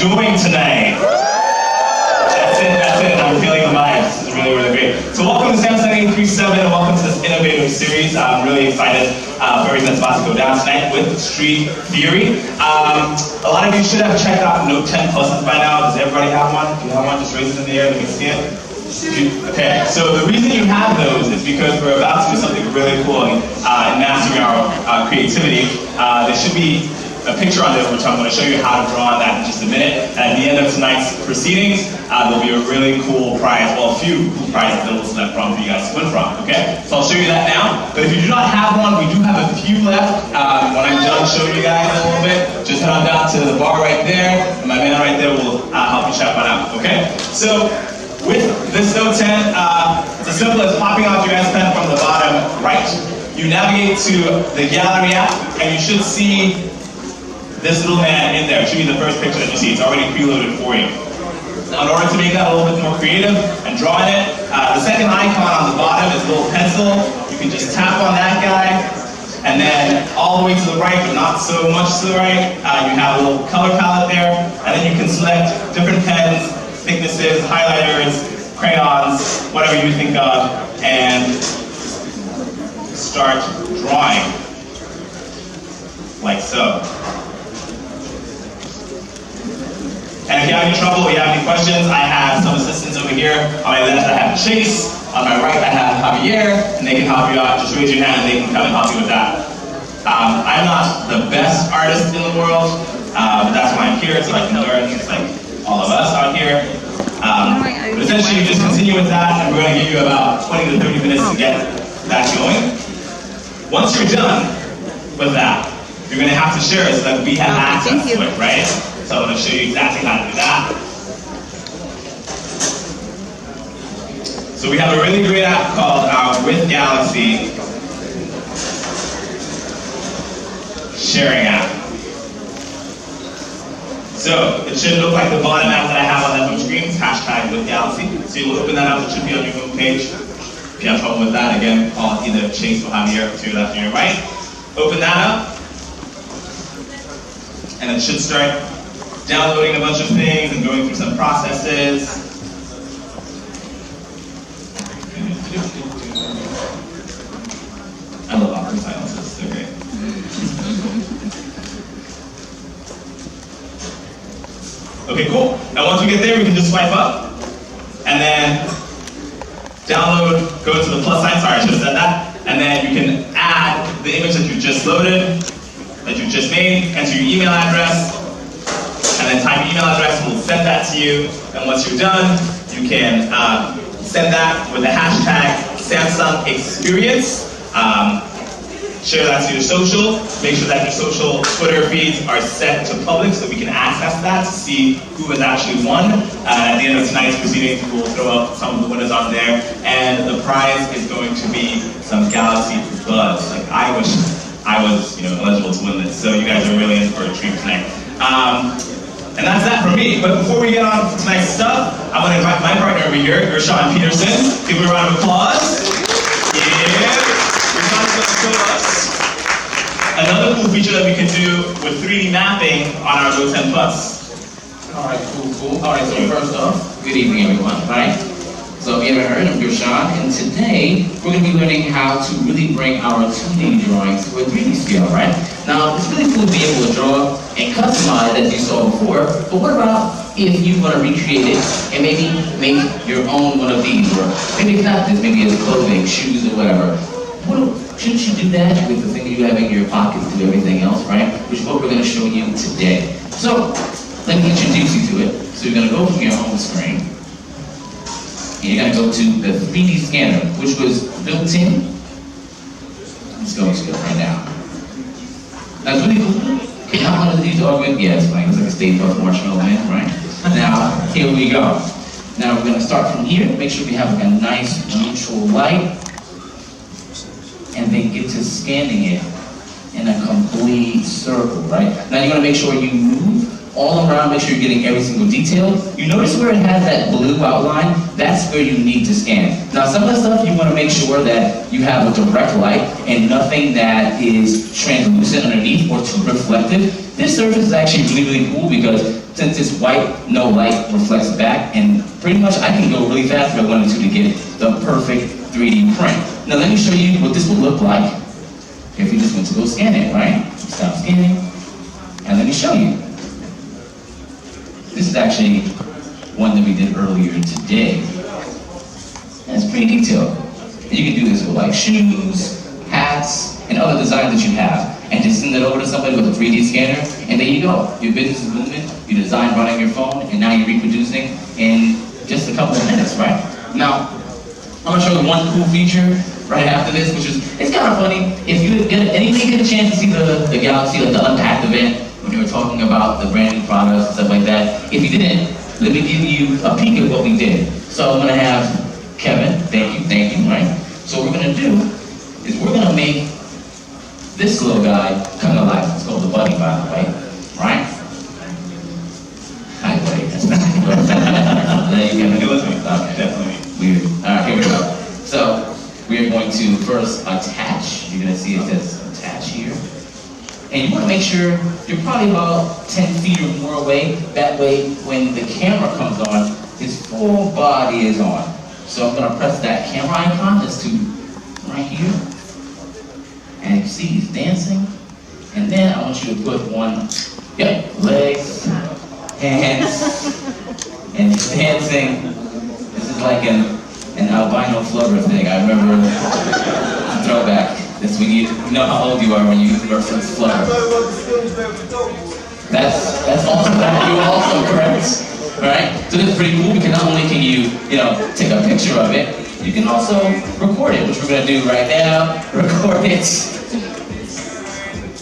doing tonight? That's it. I'm feeling the vibes. This is really, really great. So welcome to Samsung 837 and welcome to this innovative series. I'm really excited for everything that's about to go down tonight with Street Theory. A lot of you should have checked out Note 10 Pluses by now. Does everybody have one? If you have one, just raise it in the air. Let me see it. Okay, so the reason you have those is because we're about to do something really cool in mastering our creativity. There should be a picture on there, which I'm going to show you how to draw on that in just a minute. And at the end of tonight's proceedings, there'll be a really cool prize, well, a few cool prizes that we'll select from for you guys to win from, okay? So I'll show you that now. But if you do not have one, we do have a few left. When I'm done showing you guys a little bit, just head on down to the bar right there, and my man right there will help you check one out, okay? So with this Note 10, it's as simple as popping out your S Pen from the bottom right. You navigate to the gallery app, and you should see this little man in there. It should be the first picture that you see. It's already preloaded for you. In order to make that a little bit more creative and draw in it, the second icon on the bottom is a little pencil. You can just tap on that guy, and then all the way to the right, but not so much to the right, you have a little color palette there, and then you can select different pens, thicknesses, highlighters, crayons, whatever you think of, and start drawing, like so. And if you have any trouble or you have any questions, I have some assistants over here. On my left, I have Chase. On my right, I have Javier, and they can help you out. Just raise your hand and they can come and help you with that. I'm not the best artist in the world, but that's why I'm here, so I can learn just like all of us out here. But essentially, you just continue with that, and we're going to give you about 20 to 30 minutes to get that going. Once you're done with that, you're going to have to share it so that we have access to it, right? So I'm going to show you exactly how to do that. So we have a really great app called With Galaxy Sharing App. So it should look like the bottom app that I have on that blue screen is hashtag With Galaxy. So you will open that up, it should be on your home page. If you have trouble with that, again, call either Chase or Javier to your left or your right. Open that up, and it should start downloading a bunch of things and going through some processes. I love awkward silences, they're great. Okay, cool. Now once we get there, we can just swipe up and then download, go to the plus sign, sorry, I should have said that, and then you can add the image that you just loaded, that you just made, enter your email address, and then type your email address, we'll send that to you. And once you're done, you can send that with the hashtag Samsung Experience. Share that to your social. Make sure that your social Twitter feeds are set to public so we can access that to see who has actually won. At the end of tonight's proceedings, we will throw up some of the winners on there. And the prize is going to be some Galaxy Buds. Like I wish I was, eligible to win this. So you guys are really in for a treat tonight. And that's that for me. But before we get on to tonight's stuff, I'm going to invite my partner over here, Gershon Peterson. Give him a round of applause. Yeah. Gershon's going to show us another cool feature that we can do with 3D mapping on our Note 10 Plus. All right, cool. All right, so first off, good evening, everyone. All right. So if you haven't heard, I'm Gershon, and today we're going to be learning how to really bring our 2D drawings to a 3D scale, right? Now, it's really cool to be able to draw and customize as you saw before, but what about if you want to recreate it and maybe make your own one of these, or maybe it's not this, maybe it's clothing, shoes, or whatever. Shouldn't you do that with the thing you have in your pocket to do everything else, right? Which is what we're going to show you today. So, let me introduce you to it. So you're going to go from your home screen, and you're going to go to the 3D scanner, which was built in. Let's go to it right now. That's really cool. Can I one of these are good? Yeah, it's fine. It's like a Stay Puft Marshmallow Man, right? Now, here we go. Now we're going to start from here. Make sure we have like a nice neutral light. And then get to scanning it in a complete circle, right? Now you're going to make sure you move all around, make sure you're getting every single detail. You notice where it has that blue outline? That's where you need to scan. Now some of the stuff you want to make sure that you have a direct light and nothing that is translucent underneath or too reflective. This surface is actually really, really cool because since it's white, no light reflects back, and pretty much I can go really fast if I wanted to get the perfect 3D print. Now let me show you what this would look like if we just went to go scan it, right? Stop scanning, and let me show you. This is actually one that we did earlier today. And it's pretty detailed. And you can do this with like shoes, hats, and other designs that you have. And just send it over to somebody with a 3D scanner, and there you go. Your business is moving, you design right on your phone, and now you're reproducing in just a couple of minutes, right? Now, I'm gonna show you one cool feature right after this, which is, it's kind of funny. If you get a chance to see the Galaxy, like the Unpacked event, when they were talking about the brand new products and stuff like that, if you didn't, let me give you a peek of what we did. So I'm gonna have Kevin, thank you, right? So what we're gonna do is we're gonna make this little guy come to life. It's called the Buddy, by the way, right? Hi, Buddy. That's It was me. Okay. Definitely. Weird. All right, here we go. So we are going to first attach. You're gonna see it says attach here. And you wanna make sure you're probably about 10 feet or more away. That way, when the camera comes on, his full body is on. So I'm gonna press that camera icon just to right here. And you see he's dancing. And then I want you to put one, legs, hands, and he's dancing. This is like an albino flubber thing. I remember throwback. This when you know how old you are when you reference flubber. That's awesome. You're also correct. Alright? So this is pretty cool because not only can you take a picture of it, you can also record it, which we're gonna do right now. Record it.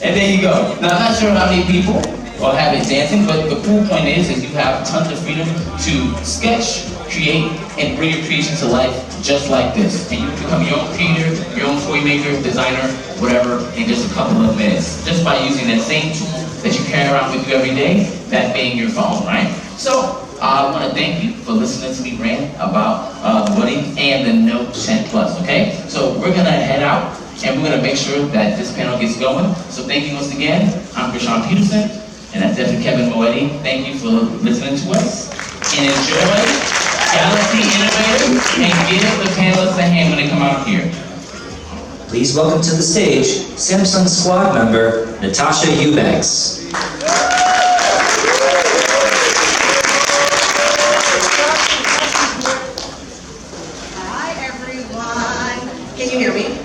And there you go. Now I'm not sure how many people will have it dancing, but the cool point is you have tons of freedom to sketch, create, and bring your creation to life just like this. And you can become your own creator, your own toy maker, designer, whatever, in just a couple of minutes. Just by using that same tool that you carry around with you every day, that being your phone, right? So, I want to thank you for listening to me rant about the Buddy and the Note 10 Plus, okay? So we're going to head out, and we're going to make sure that this panel gets going. So thank you once again. I'm Krishan Peterson, and that's Deputy Kevin Moetti. Thank you for listening to us, and enjoy Galaxy Innovator, and give the panelists a hand when they come out here. Please welcome to the stage Samsung Squad member Natasha Eubanks. Can you hear me?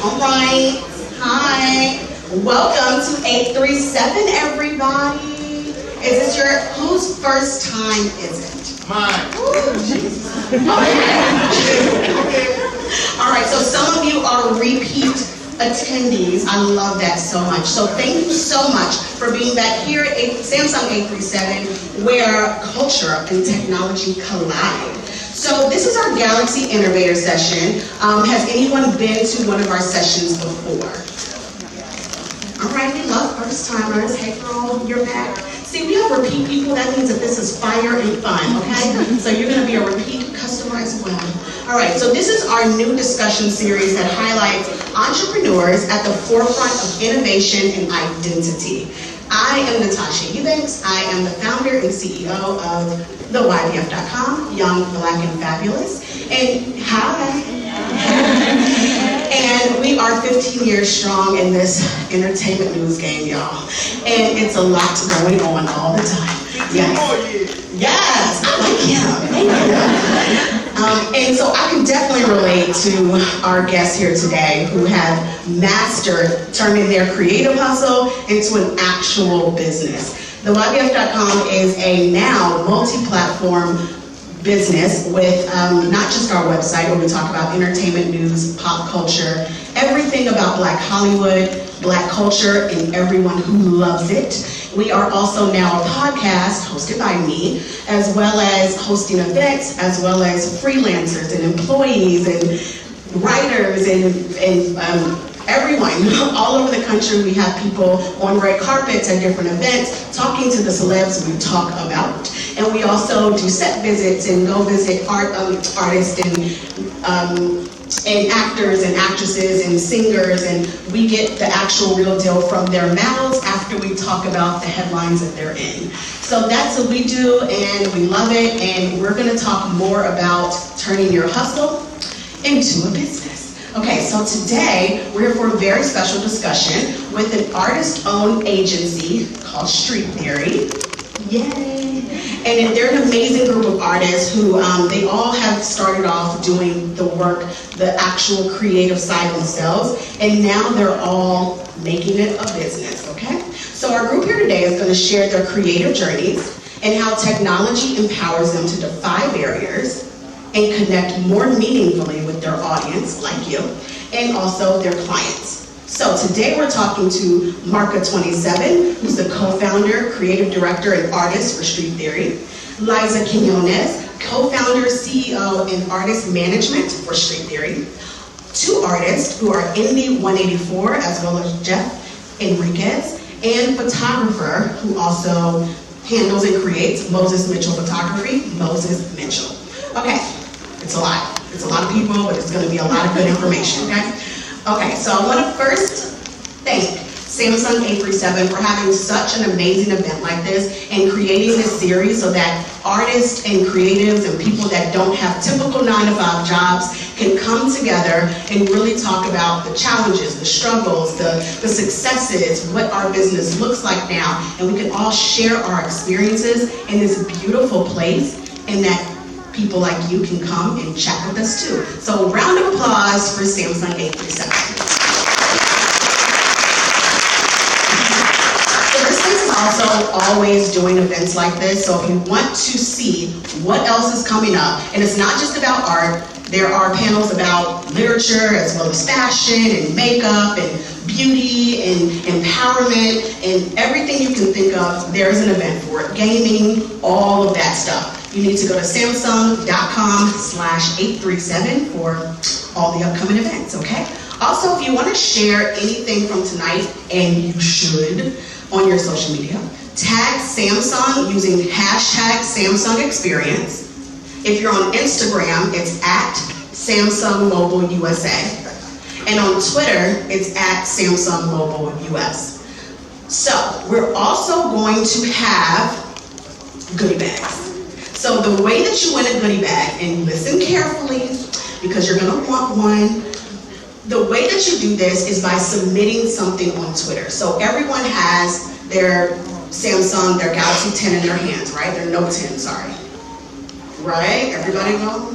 All right. Hi. Welcome to 837, everybody. Is this whose first time is it? Mine. Ooh, Jesus. All right, so some of you are repeat attendees. I love that so much. So thank you so much for being back here at Samsung 837, where culture and technology collide. So this is our Galaxy Innovator session. Has anyone been to one of our sessions before? All right, we love first timers. Hey girl, you're back. See, we have repeat people. That means that this is fire and fun, okay? So you're gonna be a repeat customer as well. All right, so this is our new discussion series that highlights entrepreneurs at the forefront of innovation and identity. I am Natasha Eubanks. I am the founder and CEO of TheYBF.com, Young, Black, and Fabulous. And hi. And we are 15 years strong in this entertainment news game, y'all. And it's a lot going on all the time. Yes, I like him. Thank you. And so I can definitely relate to our guests here today who have mastered turning their creative hustle into an actual business. TheYBF.com is a now multi-platform business with not just our website where we talk about entertainment news, pop culture, everything about Black Hollywood, Black culture, and everyone who loves it. We are also now a podcast hosted by me, as well as hosting events, as well as freelancers and employees and writers and everyone all over the country. We have people on red carpets at different events talking to the celebs we talk about. And we also do set visits and go visit artists and and actors and actresses and singers, and we get the actual real deal from their mouths after we talk about the headlines that they're in. So that's what we do, and we love it, and we're gonna talk more about turning your hustle into a business. Okay, so today we're here for a very special discussion with an artist-owned agency called Street Theory. Yay! And they're an amazing group of artists who they all have started off doing the work, the actual creative side themselves, and now they're all making it a business, okay? So our group here today is going to share their creative journeys and how technology empowers them to defy barriers and connect more meaningfully with their audience, like you, and also their clients. So today we're talking to Marca27, who's the co-founder, creative director, and artist for Street Theory. Liza Quinones, co-founder, CEO, and artist management for Street Theory. Two artists who are Indie 184, as well as Jeff Enriquez, and photographer who also handles and creates Moses Mitchell Photography, Moses Mitchell. Okay, it's a lot. It's a lot of people, but it's gonna be a lot of good information, okay? Okay, so I want to first thank Samsung 837 for having such an amazing event like this and creating this series so that artists and creatives and people that don't have typical 9-to-5 jobs can come together and really talk about the challenges, the struggles, the successes, what our business looks like now, and we can all share our experiences in this beautiful place, and that people like you can come and chat with us too. So round of applause for Samsung 837. So this is also always doing events like this, so if you want to see what else is coming up, and it's not just about art, there are panels about literature as well as fashion and makeup and beauty and empowerment and everything you can think of, there's an event for it. Gaming, all of that stuff. You need to go to samsung.com/837 for all the upcoming events, okay? Also, if you want to share anything from tonight, and you should, on your social media, tag Samsung using hashtag Samsung Experience. If you're on Instagram, it's at Samsung Mobile USA. And on Twitter, it's at Samsung Mobile US. So, we're also going to have goodie bags. So the way that you win a goodie bag, and listen carefully because you're gonna want one, the way that you do this is by submitting something on Twitter. So everyone has their Samsung, their Galaxy 10 in their hands, right? Their Note 10, sorry. Right? Everybody know?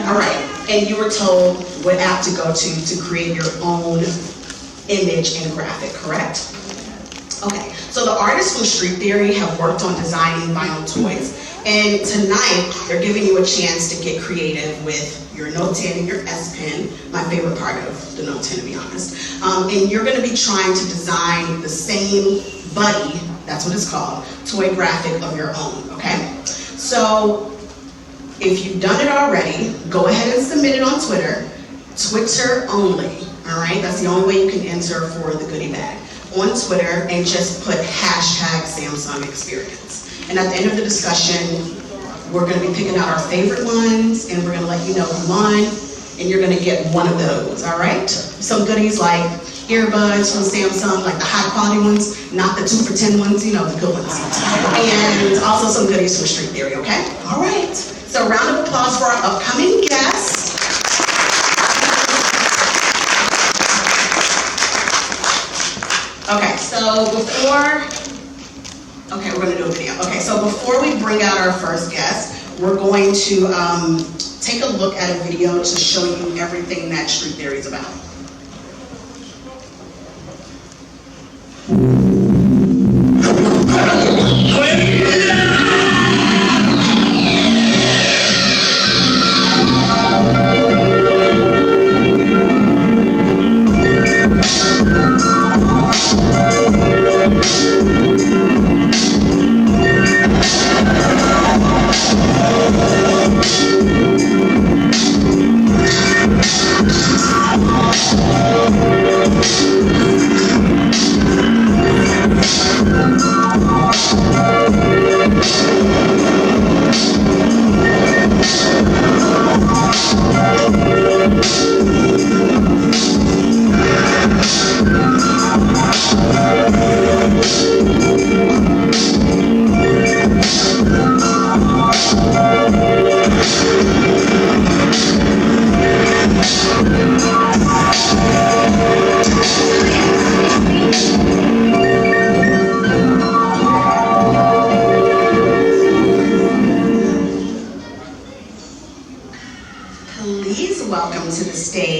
All right. And you were told what app to go to create your own image and graphic, correct? Okay, so the artists from Street Theory have worked on designing vinyl toys. And tonight, they're giving you a chance to get creative with your Note 10 and your S Pen, my favorite part of the Note 10 to be honest. And you're gonna be trying to design the same buddy, that's what it's called, toy graphic of your own, okay? So, if you've done it already, go ahead and submit it on Twitter. Twitter only, all right? That's the only way you can enter for the goodie bag. On Twitter, and just put hashtag Samsung Experience. And at the end of the discussion, we're gonna be picking out our favorite ones, and we're gonna let you know who won, and you're gonna get one of those, all right? Some goodies like earbuds from Samsung, like the high quality ones, not the 2 for $10 ones, you know, the good ones. And also some goodies from Street Theory, okay? All right, so a round of applause for our upcoming guests. Okay, so we're gonna do a video. Okay, so before we bring out our first guest, we're going to take a look at a video to show you everything that Street Theory is about.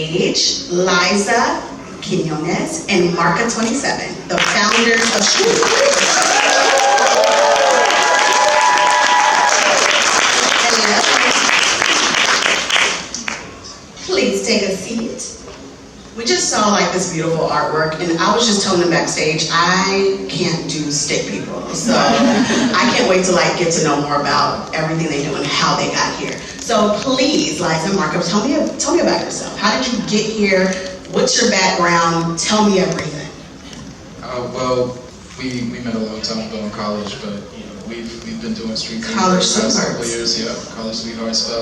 stage Liza Quinones and Marca 27, the founders of Please take a seat. We just saw like this beautiful artwork, and I was just telling them backstage, I can't do stick people, so I can't wait to like get to know more about everything they do and how they got here. So please, Liza and Marco, tell me about yourself. How did you get here? What's your background? Tell me everything. Well, we met a long time ago in college, but you know, we've been doing street theater College for the past couple sweethearts. of years. Yeah, college sweethearts. But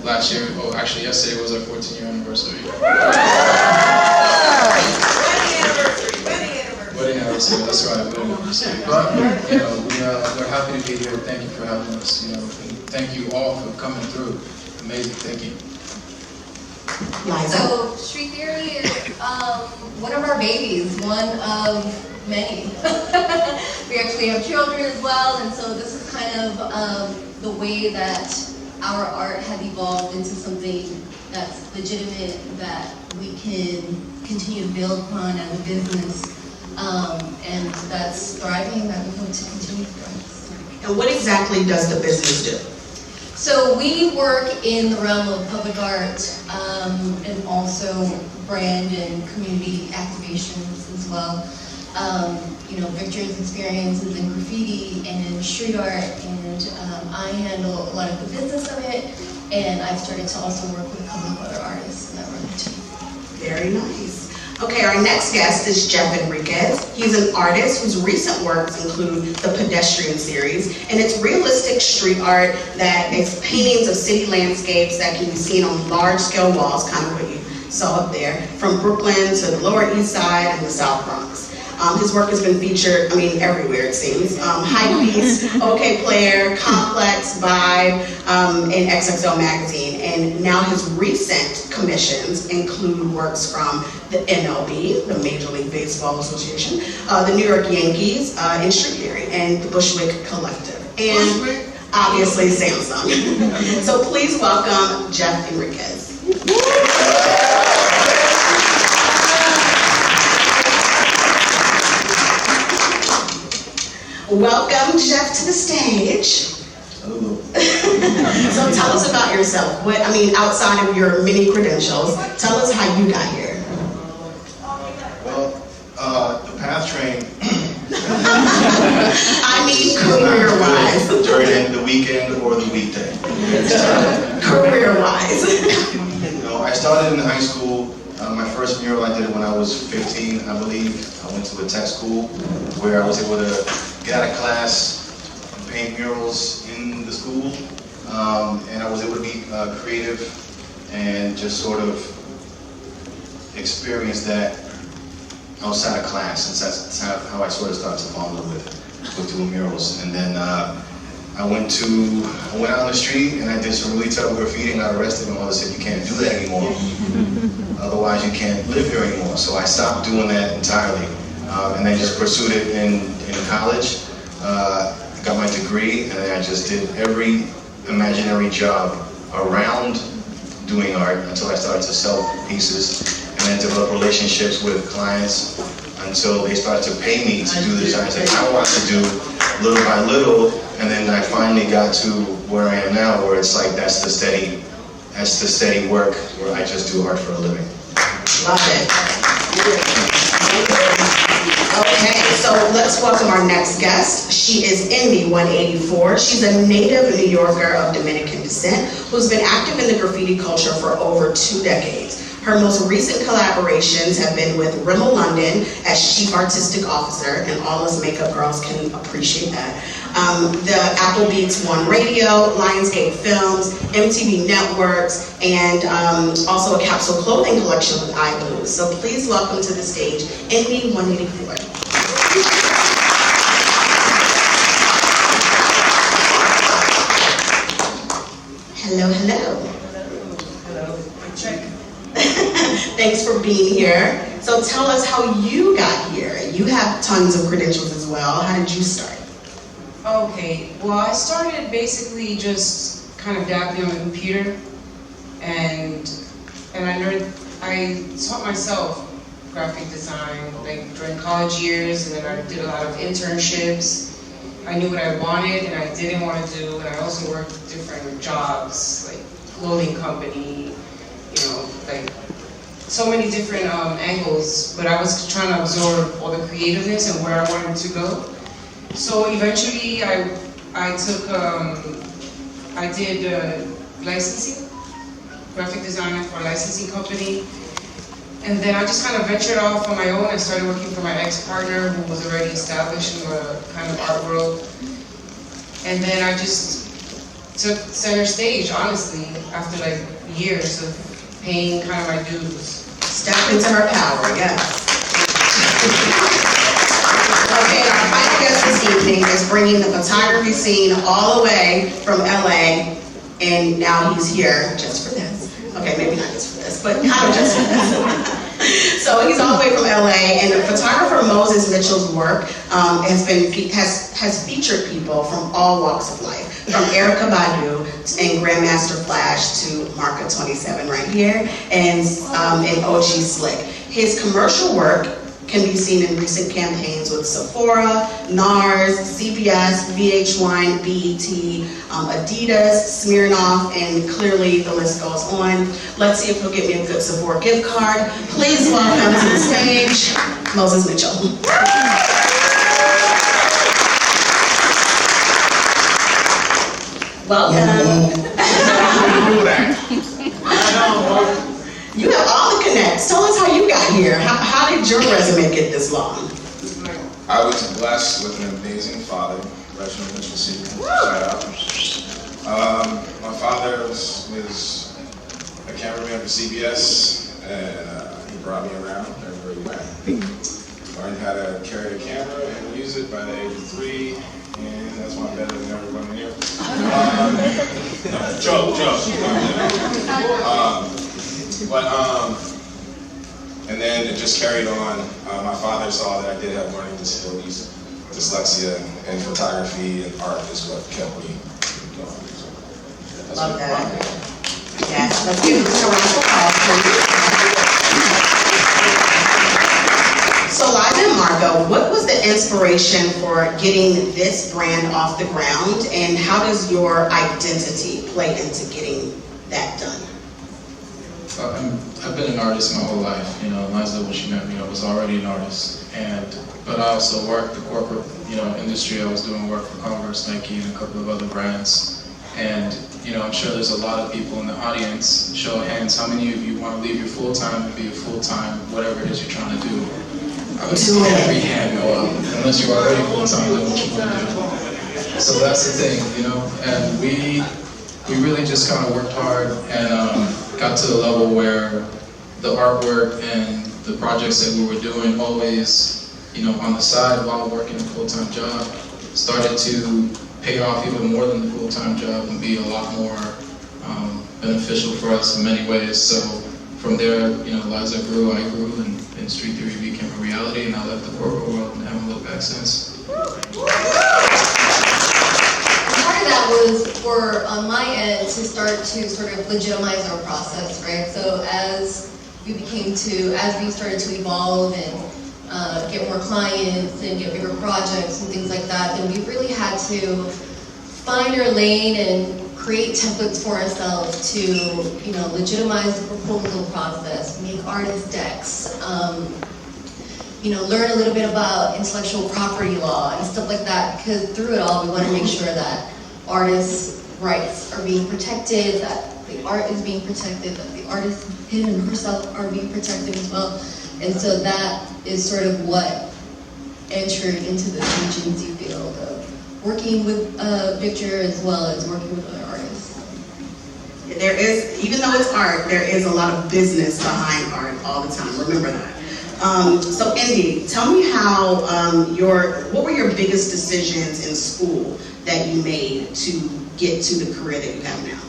last year, actually yesterday was our 14-year anniversary. Wedding anniversary. That's right, wedding anniversary. But you know, we're happy to be here. Thank you for having us. You know, and thank you all for coming through. Amazing. Thank you. Liza. So Street Theory is one of our babies, one of many. We actually have children as well, and so this is kind of the way that our art has evolved into something that's legitimate, that we can continue to build upon as a business, and that's thriving, that we hope to continue to thrive. And what exactly does the business do? So we work in the realm of public art, and also brand and community activations as well. You know, Victor's experiences in graffiti and in street art, and I handle a lot of the business of it, and I've started to also work with a couple of other artists in that realm too. Very nice. Okay, our next guest is Jeff Enriquez. He's an artist whose recent works include the Pedestrian series, and it's realistic street art that is paintings of city landscapes that can be seen on large-scale walls, kind of what you saw up there, from Brooklyn to the Lower East Side and the South Bronx. His work has been featured, everywhere it seems. Hypebeast, OK Player, Complex, Vibe, and XXL Magazine. And now his recent commissions include works from the MLB, the Major League Baseball Association, the New York Yankees, and Street Theory, and the Bushwick Collective, and obviously Samsung. So please welcome Jeff Enriquez. Welcome, Jeff, to the stage. Hello. So tell us about yourself. Outside of your many credentials, tell us how you got here. Well, the PATH train. Career-wise. During the weekend or the weekday. Career-wise. You know, I started in high school. My first mural I did when I was 15, I believe. I went to a tech school where I was able to get out of class and paint murals in the school. And I was able to be creative and just sort of experience that outside of class. And that's how I sort of started to fall in love with doing murals. And then I went out on the street and I did some really terrible graffiti and got arrested. My mother said, "You can't do that anymore. Otherwise you can't live here anymore." So I stopped doing that entirely. And then just pursued it in college. I got my degree, and then I just did every imaginary job around doing art until I started to sell pieces, and then develop relationships with clients until they started to pay me to do the designs that I wanted to do little by little, and then I finally got to where I am now, where it's like that's the steady work where I just do art for a living. Love it. Okay, so let's welcome our next guest. She is Indy 184. She's a native New Yorker of Dominican descent who's been active in the graffiti culture for over 2 decades. Her most recent collaborations have been with Rimmel London as Chief Artistic Officer, and all us makeup girls can appreciate that. The Apple Beats One Radio, Lionsgate Films, MTV Networks, and also a capsule clothing collection with iBlue. So please welcome to the stage, Indy 184. Hello, hello. Thanks for being here. So tell us how you got here. You have tons of credentials as well. How did you start? Okay, well, I started basically just kind of dabbling on the computer, and I learned I taught myself graphic design, like during college years, and then I did a lot of internships. I knew what I wanted and I didn't want to do, and I also worked different jobs, like clothing company, you know, like so many different angles, but I was trying to absorb all the creativeness and where I wanted to go. So eventually I did licensing, graphic design for a licensing company. And then I just kind of ventured off on my own. I started working for my ex-partner who was already established in the kind of art world. And then I just took center stage, honestly, after like years of paying kind of my dues. Step into her power, yes. Okay, our final guest this evening is bringing the photography scene all the way from LA, and now he's here just for this. Okay, maybe not just for this, but kind of just for this. So he's all the way from LA, and the photographer Moses Mitchell's work has featured people from all walks of life, from Erykah Badu and Grandmaster Flash to Marca 27 right here, and OG Slick. His commercial work can be seen in recent campaigns with Sephora, NARS, CBS, VH1, BET, Adidas, Smirnoff, and clearly the list goes on. Let's see if he'll get me a good Sephora gift card. Please welcome to the stage, Moses Mitchell. Welcome. You have all the connects. Tell us how you got here. How did your resume get this long? I was blessed with an amazing father, Reginald Mitchell Sr. Shout out. My father was a cameraman for CBS, and he brought me around everywhere he went. Learned how to carry a camera and use it by the age of 3, and that's why I'm better than everyone here. Joke. And then it just carried on. My father saw that I did have learning disabilities, dyslexia, and photography and art is what kept me going. So Love that. Yes, let's give this a round of applause, please. So Liza and Margot, what was the inspiration for getting this brand off the ground, and how does your identity play into getting that done? I've been an artist my whole life. You know, Liza, when she met me, I was already an artist. But I also worked the corporate, industry. I was doing work for Converse, Nike, and a couple of other brands. And, I'm sure there's a lot of people in the audience. Show of hands, how many of you want to leave your full-time and be a full-time, whatever it is you're trying to do? I would see every hand go up, unless you're already full-time, then what you want to do. So that's the thing, and we really just kind of worked hard and got to the level where the artwork and the projects that we were doing always, on the side while working a full-time job, started to pay off even more than the full-time job and be a lot more beneficial for us in many ways. So from there, Liza grew, I grew, and Street Theory became a reality, and I left the corporate world and haven't looked back since. Part of that was for, on my end, to start to sort of legitimize our process, right? So as we started to evolve and get more clients and get bigger projects and things like that, then we really had to find our lane and create templates for ourselves to, legitimize the proposal process, make artist decks, learn a little bit about intellectual property law and stuff like that, because through it all, we want to make sure that artists' rights are being protected, that the art is being protected, that the artist him and herself are being protected as well. And so that is sort of what entered into the agency field of working with Victor as well as working with other artists. There is, even though it's art, there is a lot of business behind art all the time. Remember that. So Indy, tell me how what were your biggest decisions in school that you made to get to the career that you have now?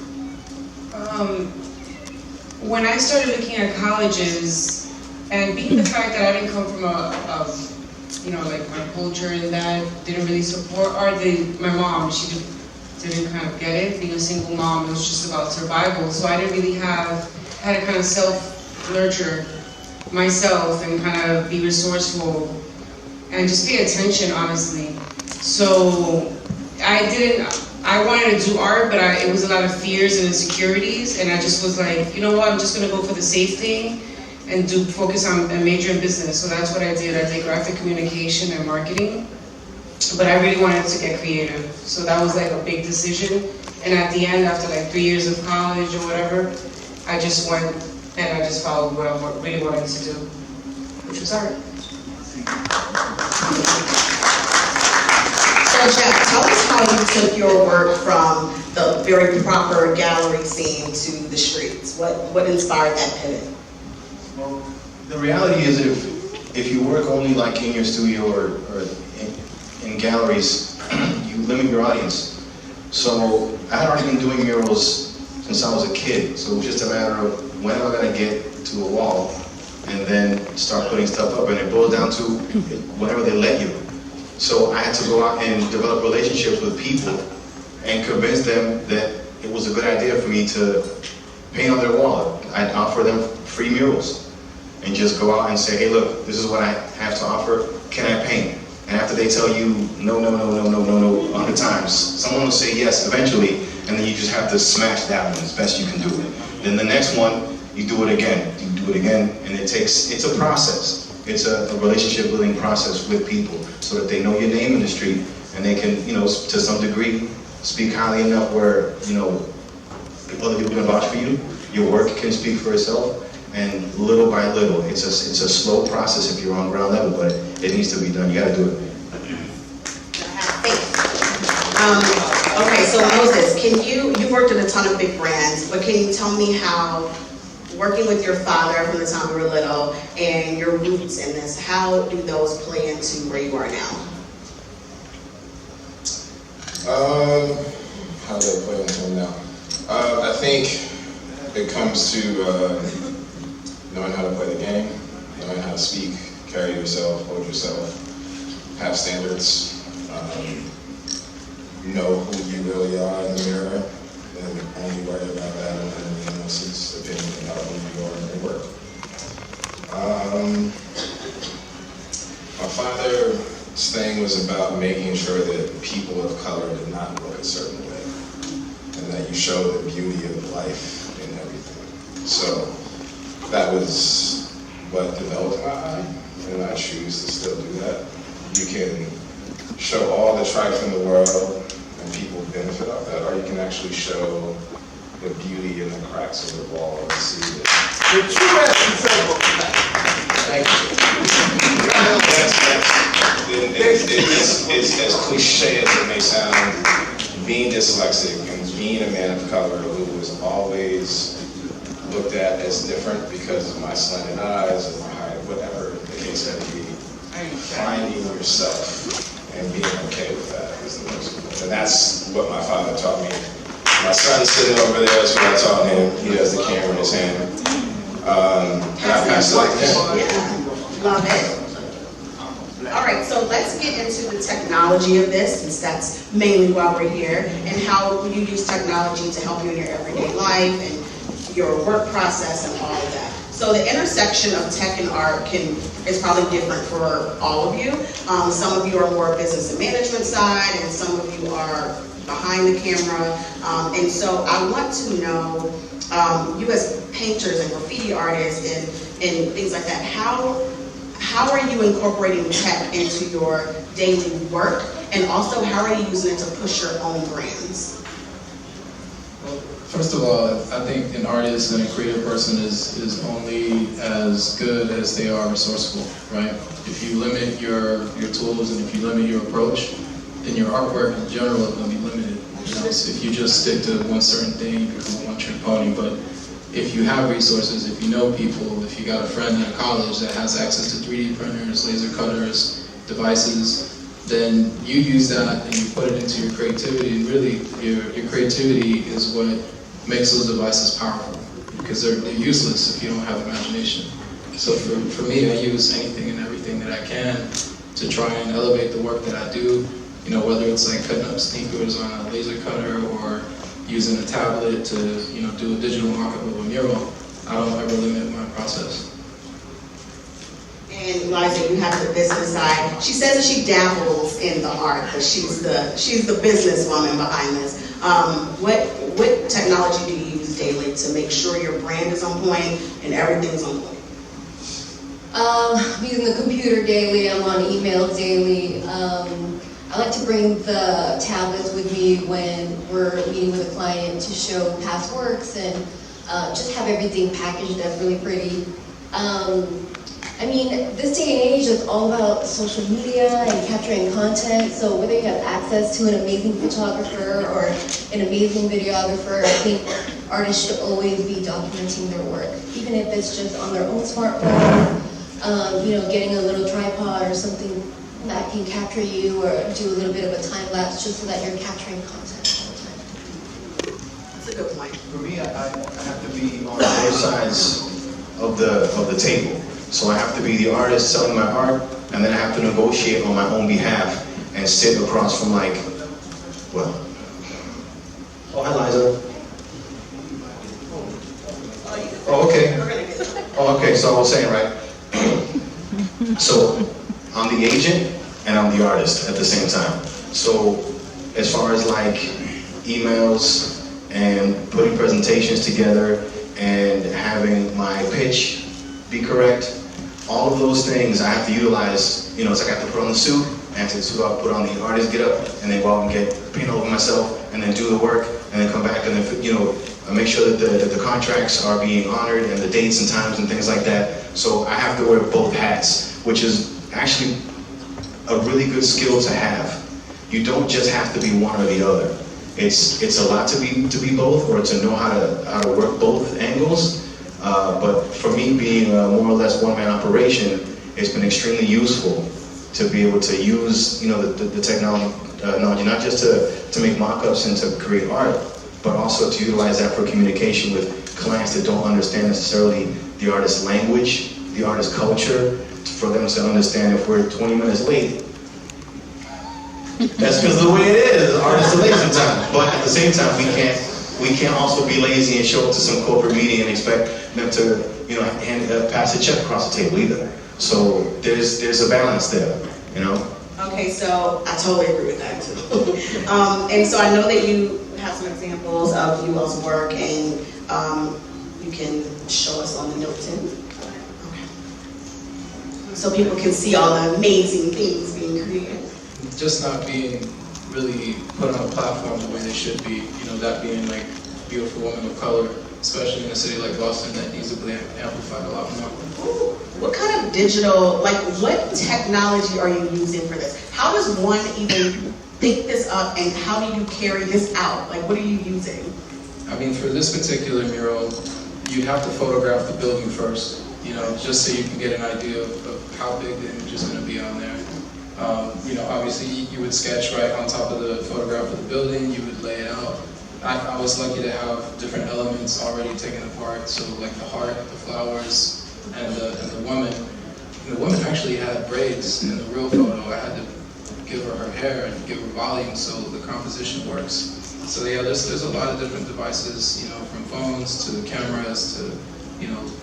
When I started looking at colleges, and being the fact that I didn't come from like my culture and that didn't really support art, my mom, she didn't kind of get it. Being a single mom, it was just about survival. So I didn't really had to kind of nurture myself and kind of be resourceful and just pay attention, honestly. So I wanted to do art, but it was a lot of fears and insecurities, and I just was like, you know what, I'm just gonna go for the safe thing and focus on and major in business. So that's what I did. I did graphic communication and marketing, but I really wanted to get creative. So that was like a big decision. And at the end, after like 3 years of college or whatever, I just went and I just followed what I really wanted to do, which was art. So Jeff, tell us how you took your work from the very proper gallery scene to the streets. What inspired that pivot? Well, the reality is if you work only like in your studio or in galleries, you limit your audience. So I had already been doing murals since I was a kid, so it was just a matter of when am I going to get to a wall and then start putting stuff up, and it boils down to whenever they let you. So I had to go out and develop relationships with people and convince them that it was a good idea for me to paint on their wall. I'd offer them free murals and just go out and say, hey look, this is what I have to offer, can I paint? And after they tell you no, 100 times, someone will say yes eventually, and then you just have to smash that one as best you can do it. Then the next one, you do it again, and it's a process. It's a relationship building process with people so that they know your name in the street and they can, to some degree, speak highly enough where, other people can vouch for you. Your work can speak for itself, and little by little, it's a slow process if you're on ground level, but it needs to be done. You gotta do it. Okay, so Moses, you worked at a ton of big brands, but can you tell me how working with your father from the time you were little and your roots in this, how do those play into where you are now? How do they play into them now? I think it comes to knowing how to play the game, knowing how to speak, carry yourself, hold yourself, have standards, know who you really are in the mirror, and only worry about that and anyone else's opinion about who you are in your work. My father's thing was about making sure that people of color did not look a certain way, and that you show the beauty of life in everything. So that was what developed my eye, and I choose to still do that. You can show all the trife in the world, and people benefit off that, or you can actually show the beauty in the cracks of the wall and see it. Thank you. It's as cliche as it may sound, being dyslexic and being a man of color who was always looked at as different because of my slanted eyes and my height, whatever the case may be, finding yourself and being okay with that is the most important. And that's what my father taught me. My son's sitting over there, that's what I taught him. He has the camera in his hand. And I passed it like that. Yeah, love it. All right, so let's get into the technology of this, since that's mainly why we're here, and how you use technology to help you in your everyday life and your work process and all of that. So the intersection of tech and art is probably different for all of you. Some of you are more business and management side, and some of you are behind the camera. And so I want to know, you as painters and graffiti artists and things like that, how are you incorporating tech into your daily work? And also, how are you using it to push your own brands? First of all, I think an artist and a creative person is only as good as they are resourceful, right? If you limit your tools and if you limit your approach, then your artwork in general is going to be limited. So if you just stick to one certain thing, you become a one-trick pony. But if you have resources, if you know people, if you got a friend in college that has access to 3D printers, laser cutters, devices, then you use that and you put it into your creativity. And really, your creativity is what makes those devices powerful, because they're useless if you don't have imagination. So for me, I use anything and everything that I can to try and elevate the work that I do. You know, whether it's like cutting up sneakers on a laser cutter or using a tablet to, do a digital mock-up of a mural. I don't ever limit my process. And Liza, you have the business side. She says that she dabbles in the art, but she's the businesswoman behind this. What technology do you use daily to make sure your brand is on point and everything's on point? I'm using the computer daily. I'm on email daily. I like to bring the tablets with me when we're meeting with a client to show past works and just have everything packaged that's really pretty. I mean, this day and age is all about social media and capturing content, so whether you have access to an amazing photographer or an amazing videographer, I think artists should always be documenting their work, even if it's just on their own smartphone, getting a little tripod or something that can capture you, or do a little bit of a time lapse just so that you're capturing content all the time. That's a good point. For me, I have to be on both sides of the table. So I have to be the artist selling my art, and then I have to negotiate on my own behalf and sit across from oh, hi Liza. Oh, okay. Oh, okay, so I was saying, right? So I'm the agent and I'm the artist at the same time. So as far as emails and putting presentations together and having my pitch be correct, all of those things I have to utilize. It's like I have to put on the suit, I have to put on the artist get up, and then go out and get paint over myself, and then do the work, and then come back and then make sure that the contracts are being honored and the dates and times and things like that. So I have to wear both hats, which is actually a really good skill to have. You don't just have to be one or the other. It's a lot to be both, or to know how to work both angles. But for me, being a more or less one-man operation, it's been extremely useful to be able to use the technology, not just to make mock-ups and to create art, but also to utilize that for communication with clients that don't understand necessarily the artist's language, the artist's culture, for them to understand if we're 20 minutes late. That's because of the way it is. Artists are late sometimes. But at the same time, we can't also be lazy and show up to some corporate meeting and expect them to pass a check across the table either. So there's a balance there, Okay, so I totally agree with that too. And so I know that you have some examples of you all's work, and you can show us on the note 10. Okay. So people can see all the amazing things being created. Just not being really put on a platform the way they should be, that being beautiful women of color, especially in a city like Boston, that needs to be amplified a lot more. What kind of digital, what technology are you using for this? How does one even think this up, and how do you carry this out? What are you using? I mean, for this particular mural, you'd have to photograph the building first, just so you can get an idea of how big the image is going to be on there. Obviously you would sketch right on top of the photograph of the building, you would lay it out. I was lucky to have different elements already taken apart, so the heart, the flowers, and the woman. And the woman actually had braids in the real photo. I had to give her hair and give her volume so the composition works. So yeah, there's a lot of different devices, from phones to cameras to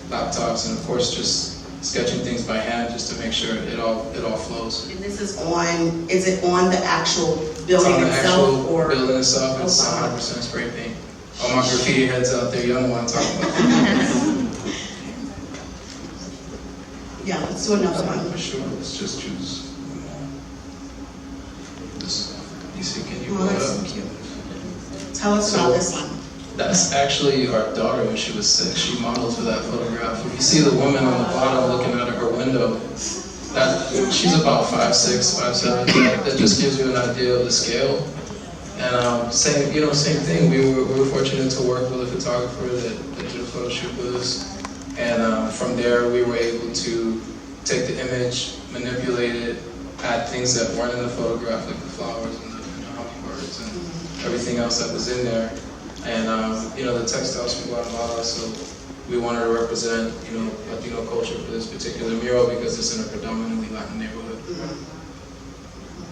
laptops, and of course just sketching things by hand just to make sure it all flows. And this is it on the actual building it's on the itself? Actual building itself, it's 100% spray paint. All my graffiti heads out there, young ones talking about it. Yeah, let's do another one. For sure, let's just choose one more. You see, can you Oh, pull it that's up? so cute. Tell us about this one. That's actually our daughter when she was 6. She modeled for that photograph. If you see the woman on the bottom looking out of her window, she's about 5'6", 5'7". That just gives you an idea of the scale. And same thing. We were fortunate to work with a photographer that did a photo shoot with us. And from there, we were able to take the image, manipulate it, add things that weren't in the photograph, like the flowers and the hummingbirds and everything else that was in there. And the textiles from Guatemala, so we wanted to represent Latino culture for this particular mural because it's in a predominantly Latin neighborhood. Mm-hmm.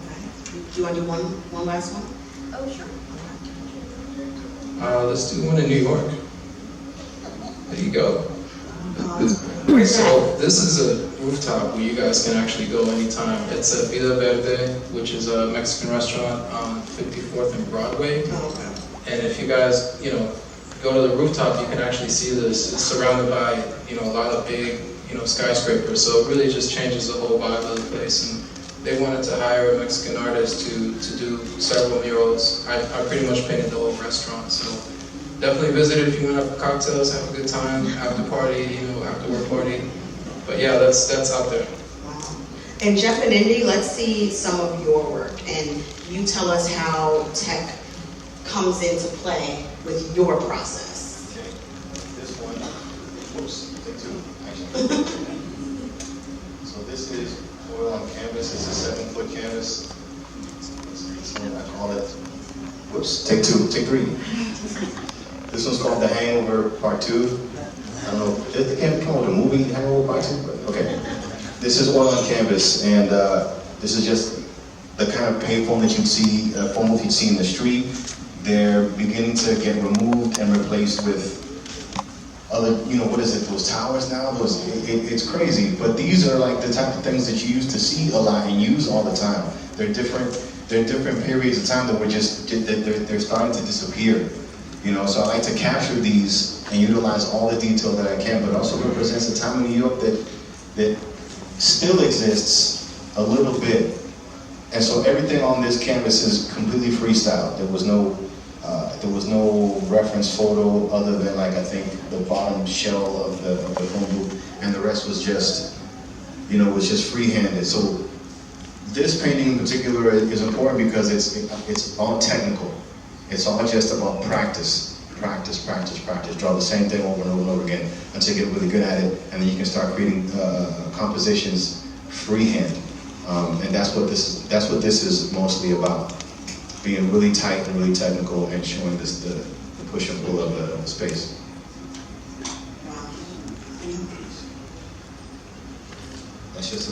Okay. Do you want to do one last one? Oh, sure. Let's do one in New York. There you go. Where's So that? this is a rooftop where you guys can actually go anytime. It's a Vida Verde, which is a Mexican restaurant on 54th and Broadway. And if you guys, go to the rooftop, you can actually see this. It's surrounded by, a lot of big, skyscrapers. So it really just changes the whole vibe of the place. And they wanted to hire a Mexican artist to do several murals. I pretty much painted the whole restaurant. So definitely visit it if you want to have cocktails, have a good time, after party, after work party. But yeah, that's out there. Wow. And Jeff and Indy, let's see some of your work. And you tell us how tech comes into play with your process. Okay, this one, whoops, take two, actually. So this is oil on canvas, it's a 7-foot canvas. This one, I call it, whoops, take two, take three. This one's called The Hangover Part 2. I don't know, did the canvas come with a movie, Hangover Part 2? But, okay. This is oil on canvas, and this is just the kind of paint foam that you'd see, foam you'd see in the street. They're beginning to get removed and replaced with other, what is it, those towers now? It's crazy, but these are like the type of things that you used to see a lot and use all the time. They're different periods of time that they're starting to disappear. So I like to capture these and utilize all the detail that I can, but also represents a time in New York that still exists a little bit. And so everything on this canvas is completely freestyle. There was no reference photo other than I think the bottom shell of the phone booth, and the rest was just, was just free-handed. So this painting in particular is important because it's all technical. It's all just about practice. Draw the same thing over and over and over again until you get really good at it, and then you can start creating compositions freehand. And that's what this is mostly about. Being really tight and really technical and showing the push and pull of the space. That's just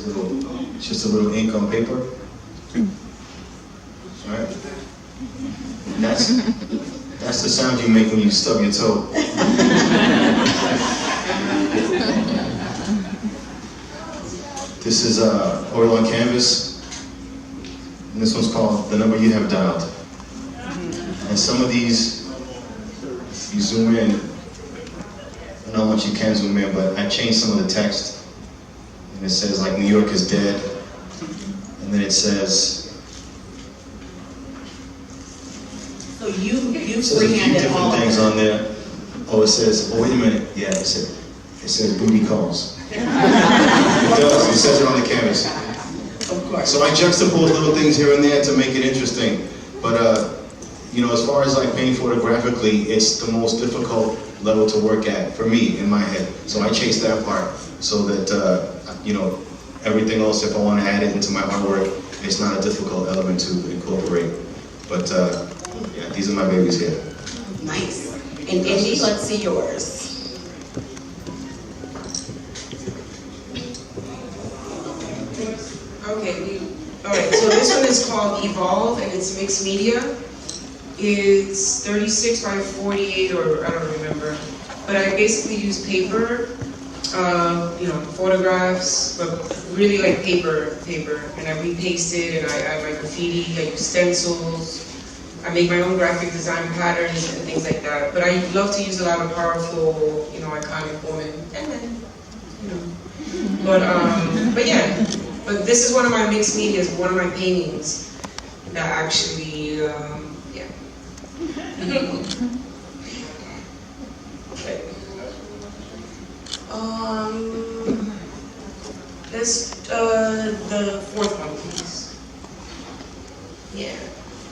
a little ink on paper. All right. That's the sound you make when you stub your toe. This is oil on canvas, and this one's called The Number You Have Dialed. And some of these, you zoom in, I don't know how much you can zoom in, but I changed some of the text, and it says New York is dead, and then it says, So you it says a few different things on there. Oh, it says, wait a minute, yeah, it says booty calls. It does, it says it on the canvas. Of course. So I juxtapose little things here and there to make it interesting. But, as far as painting photographically, it's the most difficult level to work at for me in my head. So I chase that part so that, everything else, if I want to add it into my artwork, it's not a difficult element to incorporate. But, yeah, these are my babies here. Nice. And Indy, let's see yours. Okay, alright, so this one is called Evolve, and it's mixed media. It's 36 by 48, or I don't remember. But I basically use paper, photographs, but really paper. And I repaste it, and I add my graffiti, I use stencils. I make my own graphic design patterns and things like that. But I love to use a lot of powerful, iconic women. And then, But yeah. But this is one of my mixed medias, one of my paintings that actually, yeah. Okay. The fourth one, please. Yeah.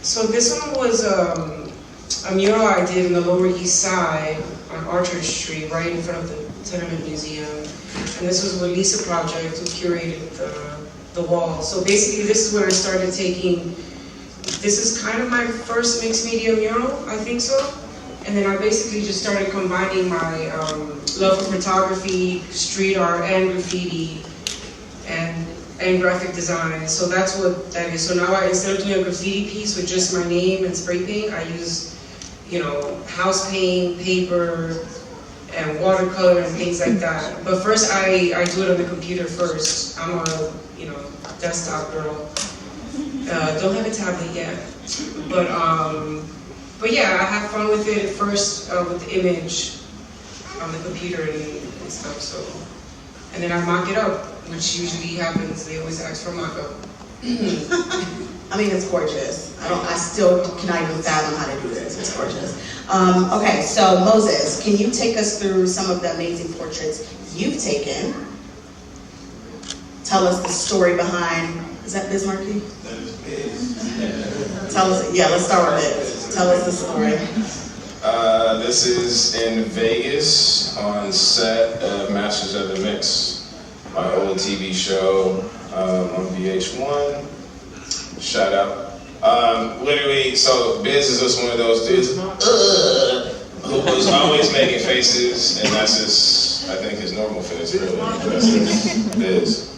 So this one was a mural I did in the Lower East Side on Orchard Street, right in front of the Tenement Museum. And this was a Lisa project who curated the wall. So basically this is when I started taking, this is kind of my first mixed media mural, I think so. And then I basically just started combining my love for photography, street art, and graffiti, and graphic design. So that's what that is. So now instead of doing a graffiti piece with just my name and spray paint, I use, house paint, paper, and watercolor and things like that. But first, I do it on the computer first. I'm a, desktop girl. Don't have a tablet yet. But yeah, I have fun with it first with the image on the computer and stuff. So, and then I mock it up, which usually happens. They always ask for mock-up. I mean, it's gorgeous. I still cannot even fathom how to do this. It's gorgeous. Okay, so Moses, can you take us through some of the amazing portraits you've taken? Tell us the story behind, is that Biz Markie? That is Biz. Tell us, yeah, let's start with it. Tell us the story. This is in Vegas on set of Masters of the Mix, my old TV show on VH1. Shout out. Literally, so Biz is just one of those dudes who was always making faces, and that's just, I think, his normal face, really. That's just Biz.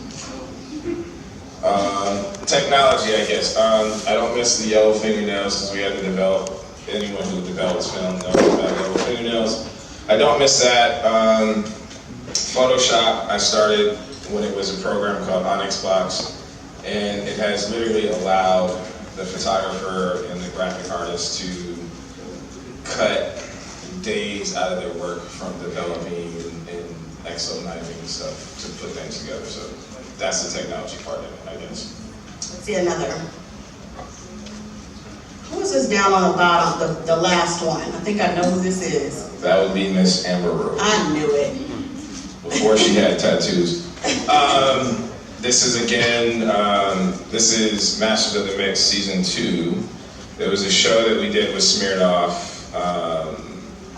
Technology, I guess. I don't miss the yellow fingernails because we had to develop, anyone who develops film knows about yellow fingernails. I don't miss that. Photoshop, I started when it was a program called Onyx Box, and it has literally allowed the photographer and the graphic artist to cut days out of their work from developing and exo-knifing and stuff to put things together. So that's the technology part of it, I guess. Let's see another. Who is this down on the bottom, the last one? I think I know who this is. That would be Miss Amber Rose. I knew it. Before she had tattoos. This is again, this is Masters of the Mix Season 2. There was a show that we did with Smirnoff,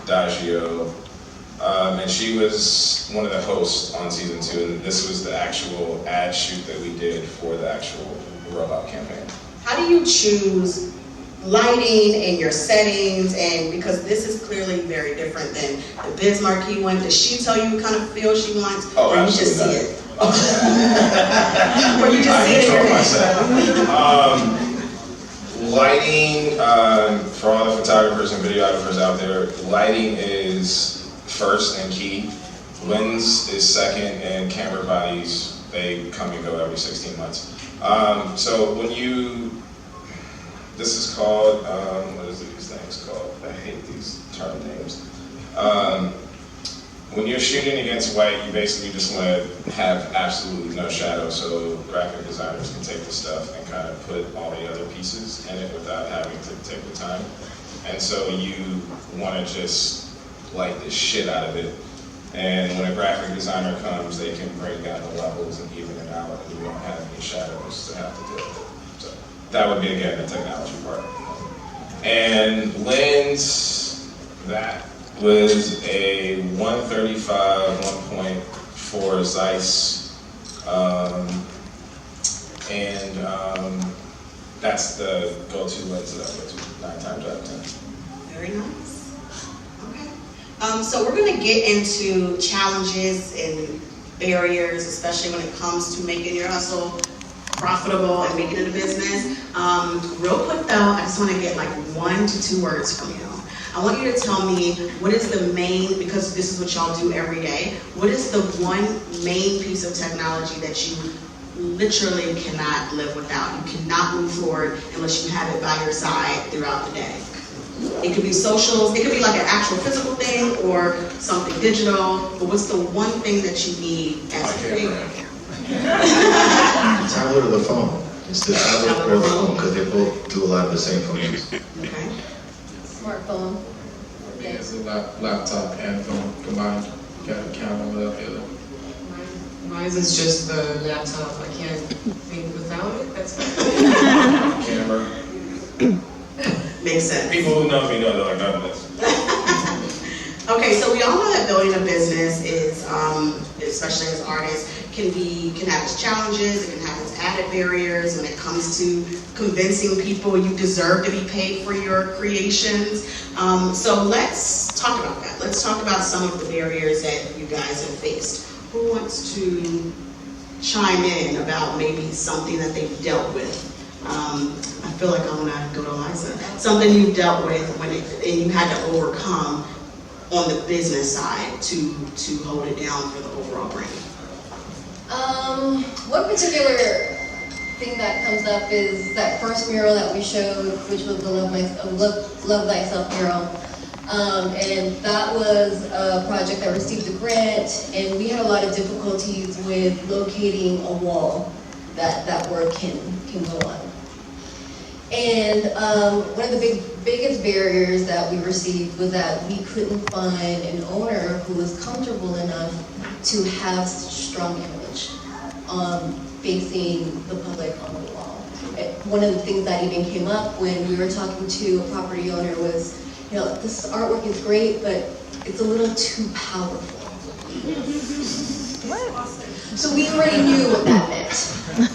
Daggio, and she was one of the hosts on Season 2, and this was the actual ad shoot that we did for the actual rollout campaign. How do you choose lighting and your settings, and because this is clearly very different than the Biz Markie one? Does she tell you what kind of feel she wants, Oh, or you just see absolutely it? Or you just see it in your head? Lighting, for all the photographers and videographers out there, lighting is first and key. Lens is second, and camera bodies, they come and go every 16 months. So when this is called, what is these things called? I hate these term names. When you're shooting against white, you basically just want to have absolutely no shadow, so graphic designers can take the stuff and kind of put all the other pieces in it without having to take the time. And so you want to just light the shit out of it. And when a graphic designer comes, they can bring down the levels and even it out, and you don't have any shadows to have to deal with. So that would be, again, the technology part. And lens, that was a 135 1.4 Zeiss, and that's the go-to lens that I go to 9 times out of 10. Very nice. Okay. So we're going to get into challenges and barriers, especially when it comes to making your hustle profitable and making it a business. Real quick though, I just want to get like 1 to 2 words from you. I want you to tell me what is the main, because this is what y'all do every day, what is the one main piece of technology that you literally cannot live without? You cannot move forward unless you have it by your side throughout the day. It could be socials, it could be like an actual physical thing or something digital, but what's the one thing that you need as a creator? Tablet or the phone? It's the tablet or the phone because they both do a lot of the same functions. Okay. Smartphone. Yeah, it's a laptop and phone combined. You gotta count one without the other. Mine is just the laptop. I can't think without it. That's Camera. Makes sense. People who know me know they're like, none of this. Okay, so we all know that building a business is, especially as artists, can have its challenges, it can have its added barriers when it comes to convincing people you deserve to be paid for your creations. So let's talk about that. Let's talk about some of the barriers that you guys have faced. Who wants to chime in about maybe something that they've dealt with? I feel like I want to go to Liza. Something you've dealt with and you had to overcome on the business side to hold it down for the overall brand? One particular thing that comes up is that first mural that we showed, which was the Love Thyself mural. And that was a project that received a grant, and we had a lot of difficulties with locating a wall that work can go on. And one of the biggest barriers that we received was that we couldn't find an owner who was comfortable enough to have such strong image facing the public on the wall. One of the things that even came up when we were talking to a property owner was, you know, this artwork is great, but it's a little too powerful. So we already knew what that meant.